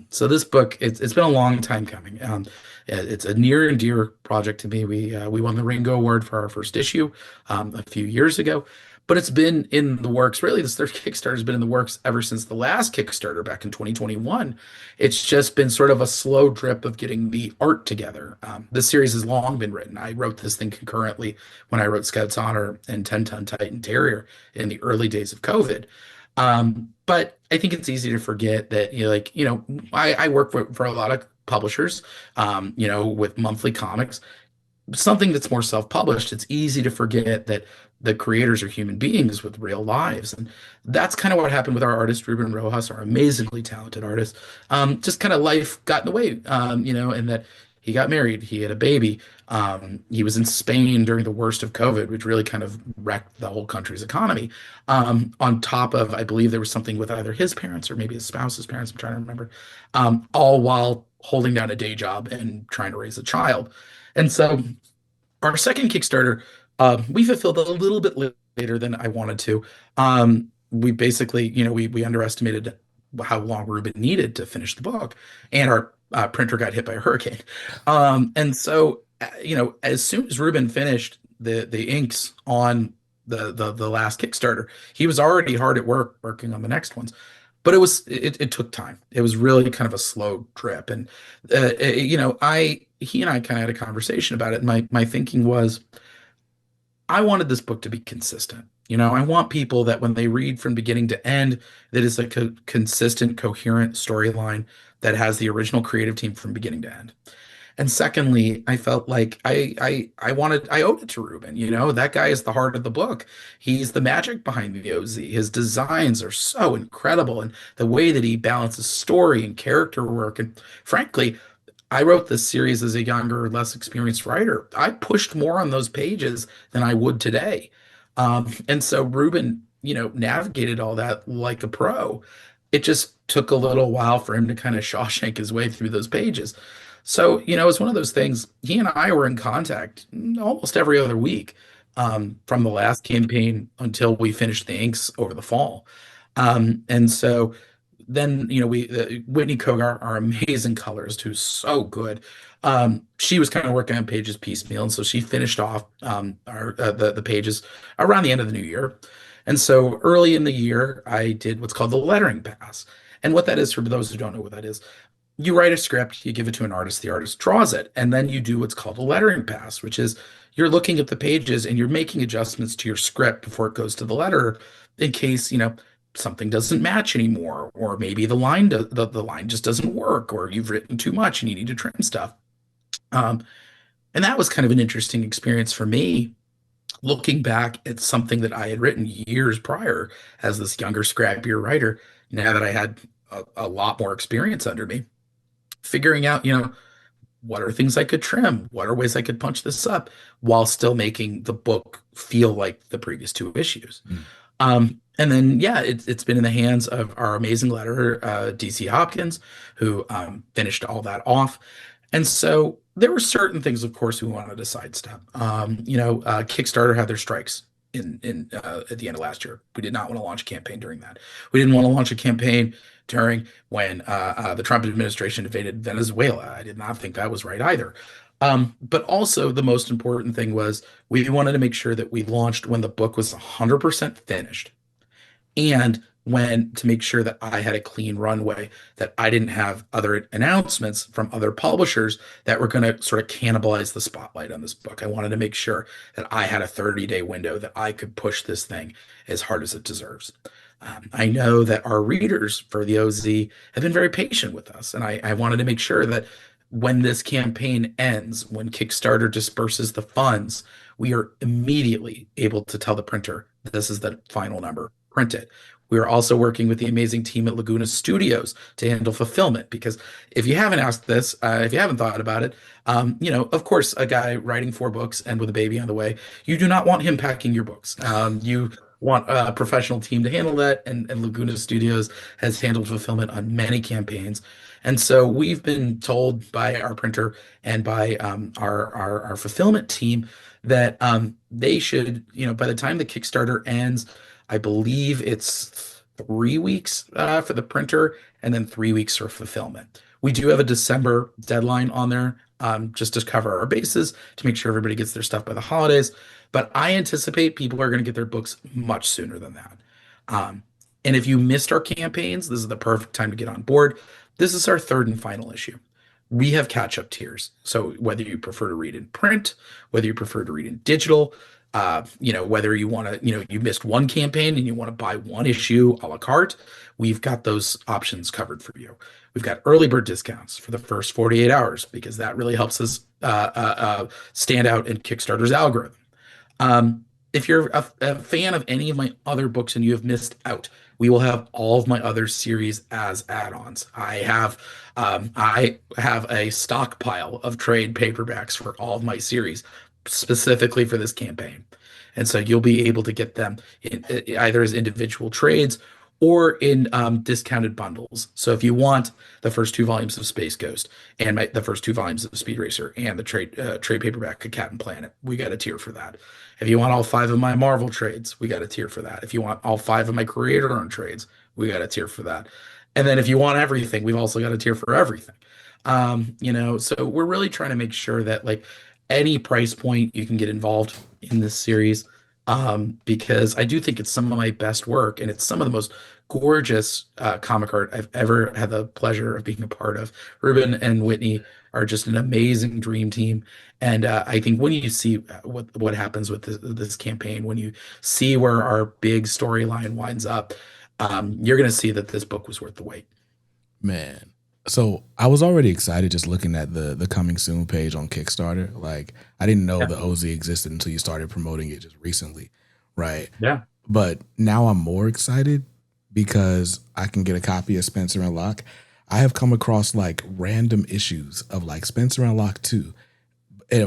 [SPEAKER 2] So this book, it's been a long time coming. It's a near and dear project to me. We won the Ringo Award for our first issue a few years ago, but it's been in the works. Really, this third Kickstarter has been in the works ever since the last Kickstarter back in 2021. It's just been sort of a slow drip of getting the art together. This series has long been written. I wrote this thing concurrently when I wrote Scout's Honor and 10-Ton Titan Terrier in the early days of COVID. But I think it's easy to forget that, I work for a lot of publishers, with monthly comics, something that's more self-published. It's easy to forget that the creators are human beings with real lives. And that's kind of what happened with our artist, Ruben Rojas, our amazingly talented artist. Just kind of life got in the way, and that he got married, he had a baby. He was in Spain during the worst of COVID, which really kind of wrecked the whole country's economy. On top of, I believe there was something with either his parents or maybe his spouse's parents, I'm trying to remember, all while holding down a day job and trying to raise a child. And so our second Kickstarter, we fulfilled a little bit later than I wanted to. We basically, we underestimated how long Ruben needed to finish the book, and our printer got hit by a hurricane. And so, as soon as Ruben finished the inks on the last Kickstarter, he was already hard at work working on the next ones. But it took time. It was really kind of a slow drip, and I he and I kind of had a conversation about it. And my thinking was, I wanted this book to be consistent. I want people that when they read from beginning to end, that is a consistent, coherent storyline that has the original creative team from beginning to end. And secondly, I felt like I owed it to Ruben. That guy is the heart of the book. He's the magic behind the OZ. His designs are so incredible, and the way that he balances story and character work. And frankly, I wrote this series as a younger, less experienced writer. I pushed more on those pages than I would today. And so Ruben, navigated all that like a pro. It just took a little while for him to kind of Shawshank his way through those pages. So, it's one of those things. He and I were in contact almost every other week, from the last campaign until we finished the inks over the fall. And so then we Whitney Kogar, our amazing colorist, who's so good. She was kind of working on pages piecemeal, and so she finished off the pages around the end of the new year. And so early in the year, I did what's called the lettering pass. And what that is, for those who don't know what that is, you write a script, you give it to an artist, the artist draws it, and then you do what's called a lettering pass, which is you're looking at the pages and you're making adjustments to your script before it goes to the letterer in case, something doesn't match anymore, or maybe the line just doesn't work, or you've written too much and you need to trim stuff. Um, and that was kind of an interesting experience for me, looking back at something that I had written years prior as this younger, scrappier writer, now that I had a lot more experience under me, figuring out, what are things I could trim? What are ways I could punch this up while still making the book feel like the previous two issues?
[SPEAKER 1] Mm.
[SPEAKER 2] And then, yeah, it's been in the hands of our amazing letterer, DC Hopkins, who finished all that off. And so there were certain things, of course, we wanted to sidestep. Kickstarter had their strikes in at the end of last year. We did not want to launch a campaign during that. We didn't want to launch a campaign during when the Trump administration invaded Venezuela. I did not think that was right either. But also, the most important thing was we wanted to make sure that we launched when the book was 100% finished, and when to make sure that I had a clean runway, that I didn't have other announcements from other publishers that were going to sort of cannibalize the spotlight on this book. I wanted to make sure that I had a 30-day window that I could push this thing as hard as it deserves. I know that our readers for the OZ have been very patient with us, and I wanted to make sure that when this campaign ends, when Kickstarter disperses the funds, we are immediately able to tell the printer this is the final number, print it. We are also working with the amazing team at Laguna Studios to handle fulfillment, because if you haven't asked this, if you haven't thought about it, of course, a guy writing 4 books and with a baby on the way, you do not want him packing your books. You want a professional team to handle that, and Laguna Studios has handled fulfillment on many campaigns. And so we've been told by our printer and by our fulfillment team that they should, by the time the Kickstarter ends, I believe it's 3 weeks for the printer and then 3 weeks for fulfillment. We do have a December deadline on there, just to cover our bases, to make sure everybody gets their stuff by the holidays. But I anticipate people are going to get their books much sooner than that. Um, and if you missed our campaigns, this is the perfect time to get on board. This is our third and final issue. We have catch-up tiers. So whether you prefer to read in print, whether you prefer to read in digital, whether you want to, you missed one campaign and you want to buy one issue a la carte, we've got those options covered for you. We've got early bird discounts for the first 48 hours because that really helps us stand out in Kickstarter's algorithm. If you're a fan of any of my other books and you have missed out, we will have all of my other series as add-ons. I have a stockpile of trade paperbacks for all of my series, specifically for this campaign. And so you'll be able to get them either as individual trades or in discounted bundles. So if you want the first 2 volumes of Space Ghost and the first 2 volumes of Speed Racer and the trade paperback of Captain Planet, we got a tier for that. If you want all 5 of my Marvel trades, we got a tier for that. If you want all 5 of my creator-owned trades, we got a tier for that. And then if you want everything, we've also got a tier for everything. So we're really trying to make sure that like any price point you can get involved in this series, because I do think it's some of my best work and it's some of the most gorgeous comic art I've ever had the pleasure of being a part of. Ruben and Whitney are just an amazing dream team. And I think when you see what happens with this campaign, when you see where our big storyline winds up, you're going to see that this book was worth the wait.
[SPEAKER 1] Man. So I was already excited just looking at the coming soon page on Kickstarter. Like I didn't know
[SPEAKER 2] Yeah,
[SPEAKER 1] the OZ existed until you started promoting it just recently, right?
[SPEAKER 2] yeah,
[SPEAKER 1] But now I'm more excited because I can get a copy of Spencer and Locke. I have come across like random issues of like Spencer and Locke 2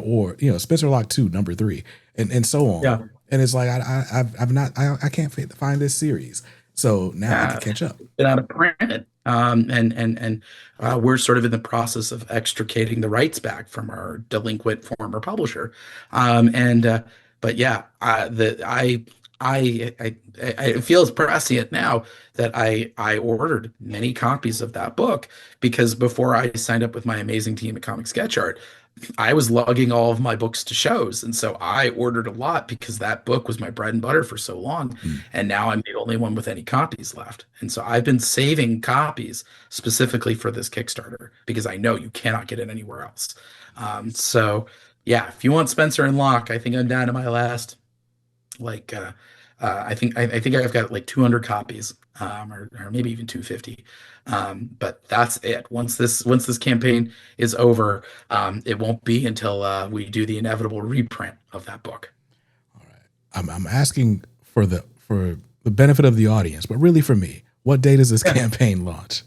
[SPEAKER 1] or Spencer and Locke 2 number 3 and so on.
[SPEAKER 2] yeah.
[SPEAKER 1] And it's like I've not I can't find this series. So now I can
[SPEAKER 2] Yeah,
[SPEAKER 1] catch up.
[SPEAKER 2] it's been out of print, and we're sort of in the process of extricating the rights back from our delinquent former publisher. And But yeah, I it feels prescient now that I ordered many copies of that book because before I signed up with my amazing team at Comic Sketch Art, I was lugging all of my books to shows. And so I ordered a lot because that book was my bread and butter for so long.
[SPEAKER 1] Mm.
[SPEAKER 2] And now I'm the only one with any copies left. And so I've been saving copies specifically for this Kickstarter because I know you cannot get it anywhere else. So yeah, if you want Spencer and Locke, I think I'm down to my last like I think I've got like 200 copies, or maybe even 250. But that's it. Once this campaign is over, it won't be until we do the inevitable reprint of that book.
[SPEAKER 1] All right. I'm asking for the benefit of the audience, but really for me, what day does this
[SPEAKER 2] Yeah.
[SPEAKER 1] campaign launch?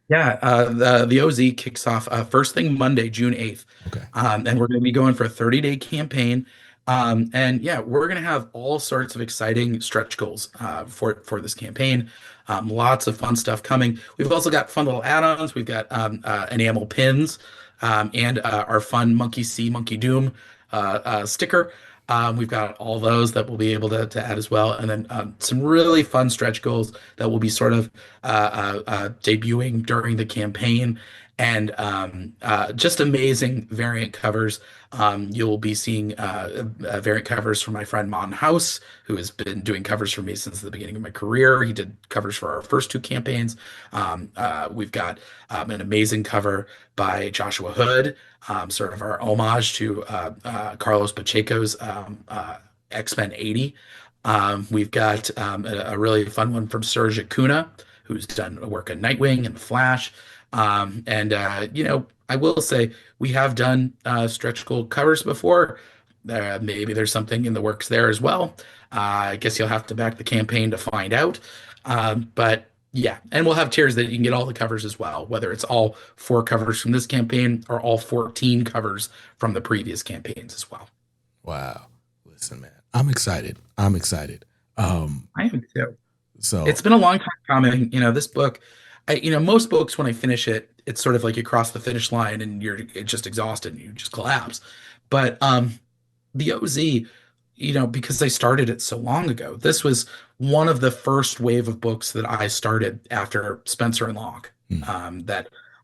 [SPEAKER 2] Yeah, the OZ kicks off first thing Monday, June 8th.
[SPEAKER 1] Okay.
[SPEAKER 2] And we're going to be going for a 30-day campaign. And yeah, we're going to have all sorts of exciting stretch goals for this campaign. Lots of fun stuff coming. We've also got fun little add-ons. We've got enamel pins and our fun Monkey See, Monkey Doom sticker. We've got all those that we'll be able to add as well. And then some really fun stretch goals that will be sort of debuting during the campaign. And just amazing variant covers. You'll be seeing variant covers from my friend Mon House, who has been doing covers for me since the beginning of my career. He did covers for our first two campaigns. We've got an amazing cover by Joshua Hood, sort of our homage to Carlos Pacheco's X-Men 80. We've got a really fun one from Serge Acuna, who's done work on Nightwing and Flash. I will say we have done stretch goal covers before. Maybe there's something in the works there as well. I guess you'll have to back the campaign to find out. But yeah, and we'll have tiers that you can get all the covers as well, whether it's all four covers from this campaign or all 14 covers from the previous campaigns as well.
[SPEAKER 1] Wow. Listen, man, I'm excited. I'm excited. Um,
[SPEAKER 2] I am too.
[SPEAKER 1] so
[SPEAKER 2] It's been a long time coming. This book, most books, when I finish it, it's sort of like you cross the finish line and you're just exhausted and you just collapse. But the OZ, because I started it so long ago, this was one of the first wave of books that I started after Spencer and Locke.
[SPEAKER 1] mm,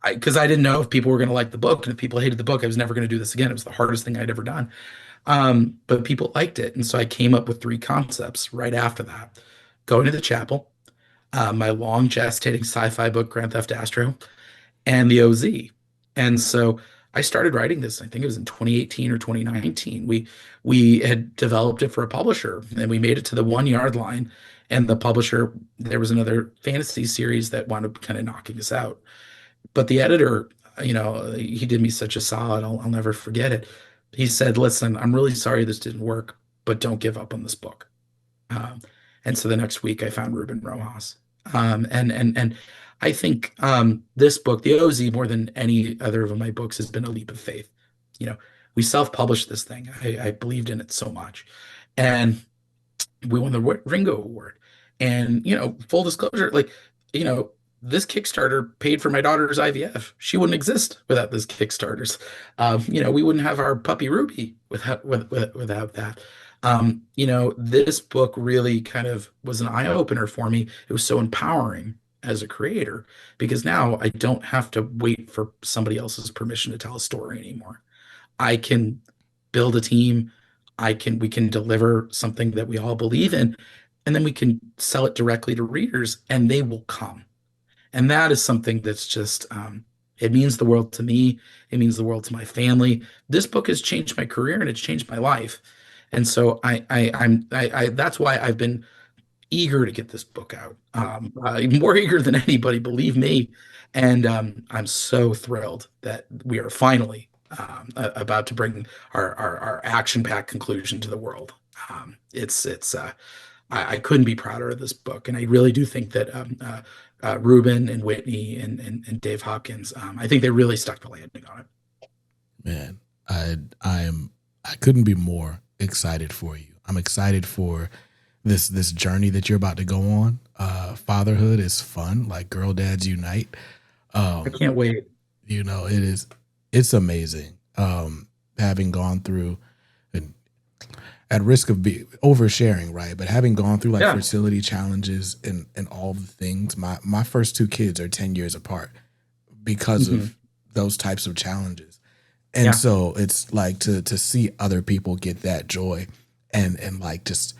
[SPEAKER 2] Because I didn't know if people were going to like the book, and if people hated the book, I was never going to do this again. It was the hardest thing I'd ever done. But people liked it, and so I came up with three concepts right after that: going to the chapel, my long gestating sci-fi book, Grand Theft Astro, and the OZ. And so I started writing this, I think it was in 2018 or 2019. We had developed it for a publisher and we made it to the 1 yard line. And the publisher, there was another fantasy series that wound up kind of knocking us out. But the editor, he did me such a solid, I'll never forget it. He said, "Listen, I'm really sorry this didn't work, but don't give up on this book." Um, and so the next week I found Ruben Rojas. And I think this book, the OZ, more than any other of my books, has been a leap of faith. You know, we self-published this thing. I believed in it so much. And we won the Ringo Award. And, full disclosure, like, you know, this Kickstarter paid for my daughter's IVF. She wouldn't exist without this Kickstarters. We wouldn't have our puppy Ruby without that. This book really kind of was an eye opener for me. It was so empowering as a creator because now I don't have to wait for somebody else's permission to tell a story anymore. I can build a team. We can deliver something that we all believe in, and then we can sell it directly to readers and they will come. And that is something that's just It means the world to me. It means the world to my family. This book has changed my career and it's changed my life. And so that's why I've been eager to get this book out. More eager than anybody, believe me. And I'm so thrilled that we are finally about to bring our action-packed conclusion to the world. I couldn't be prouder of this book, and I really do think that Ruben and Whitney and Dave Hopkins, I think they really stuck the landing on it.
[SPEAKER 1] Man, I couldn't be more excited for you. I'm excited for this journey that you're about to go on. Fatherhood is fun, like girl dads unite.
[SPEAKER 2] I can't wait.
[SPEAKER 1] It's amazing. Having gone through, and at risk of be oversharing, right? But having gone through like
[SPEAKER 2] Yeah.
[SPEAKER 1] fertility challenges and all the things, my first two kids are 10 years apart because
[SPEAKER 2] Mhm.
[SPEAKER 1] of those types of challenges. And
[SPEAKER 2] Yeah.
[SPEAKER 1] so it's like to see other people get that joy and like just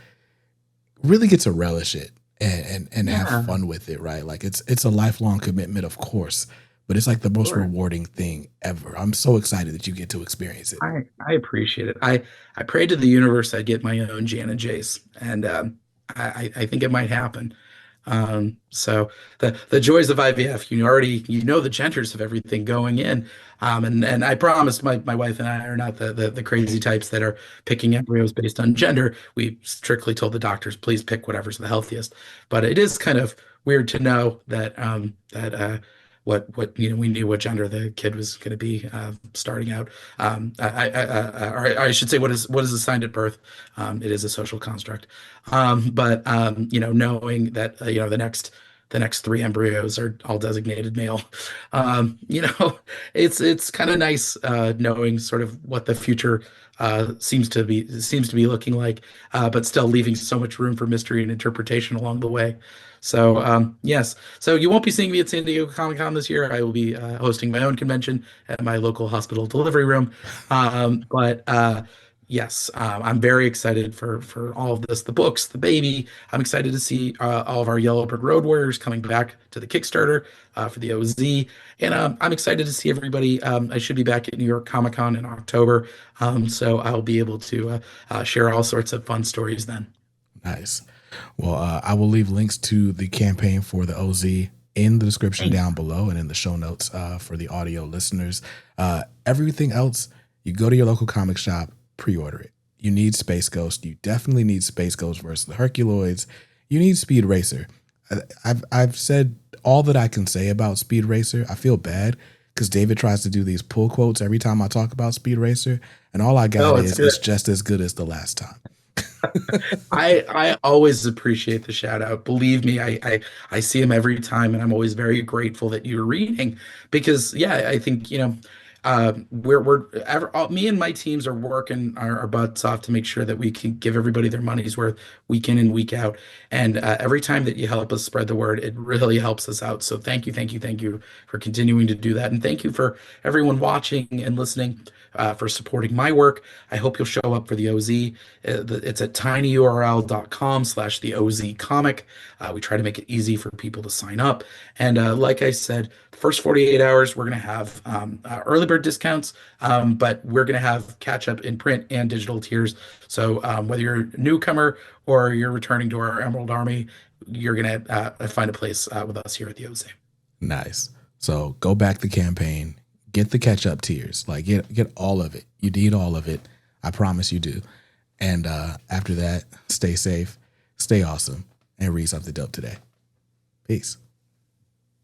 [SPEAKER 1] really get to relish it and have
[SPEAKER 2] Yeah.
[SPEAKER 1] fun with it, right? Like it's a lifelong commitment, of course, but it's like the most
[SPEAKER 2] Sure.
[SPEAKER 1] rewarding thing ever. I'm so excited that you get to experience it.
[SPEAKER 2] I appreciate it. I prayed to the universe I'd get my own Jan and Jace, and I think it might happen. So the joys of IVF, you know the genders of everything going in, and I promised my wife and I are not the crazy types that are picking embryos based on gender. We strictly told the doctors, please pick whatever's the healthiest. But it is kind of weird to know that what we knew what gender the kid was going to be starting out. Or I should say what is assigned at birth. It is a social construct. But knowing that the next three embryos are all designated male, it's kind of nice knowing sort of what the future seems to be looking like, but still leaving so much room for mystery and interpretation along the way. So yes, so you won't be seeing me at San Diego Comic Con this year. I will be hosting my own convention at my local hospital delivery room. But yes, I'm very excited for all of this, the books, the baby. I'm excited to see all of our Yellowbird Road Warriors coming back to the Kickstarter for the OZ, and I'm excited to see everybody. I should be back at New York Comic Con in October, so I'll be able to share all sorts of fun stories then.
[SPEAKER 1] Nice. Well, I will leave links to the campaign for the OZ in the description
[SPEAKER 2] Thanks.
[SPEAKER 1] down below and in the show notes for the audio listeners. Everything else, you go to your local comic shop, pre-order it. You need Space Ghost. You definitely need Space Ghost versus the Herculoids. You need Speed Racer. I've said all that I can say about Speed Racer. I feel bad because David tries to do these pull quotes every time I talk about Speed Racer, and all I got
[SPEAKER 2] Oh, it's
[SPEAKER 1] is
[SPEAKER 2] good.
[SPEAKER 1] it's just as good as the last time.
[SPEAKER 2] I always appreciate the shout out. Believe me, I see them every time, and I'm always very grateful that you're reading because yeah, I think me and my teams are working our butts off to make sure that we can give everybody their money's worth week in and week out. And every time that you help us spread the word, it really helps us out. So thank you, thank you, thank you for continuing to do that, and thank you for everyone watching and listening. For supporting my work. I hope you'll show up for the OZ. It's at tinyurl.com/the OZ comic. We try to make it easy for people to sign up. And like I said, the first 48 hours, we're going to have early bird discounts, but we're going to have catch up in print and digital tiers. So whether you're a newcomer or you're returning to our Emerald Army, you're going to find a place with us here at the OZ.
[SPEAKER 1] Nice. So go back the campaign, get the catch up tiers, like get all of it. You need all of it. I promise you do. And after that, stay safe, stay awesome, and read something dope today. Peace.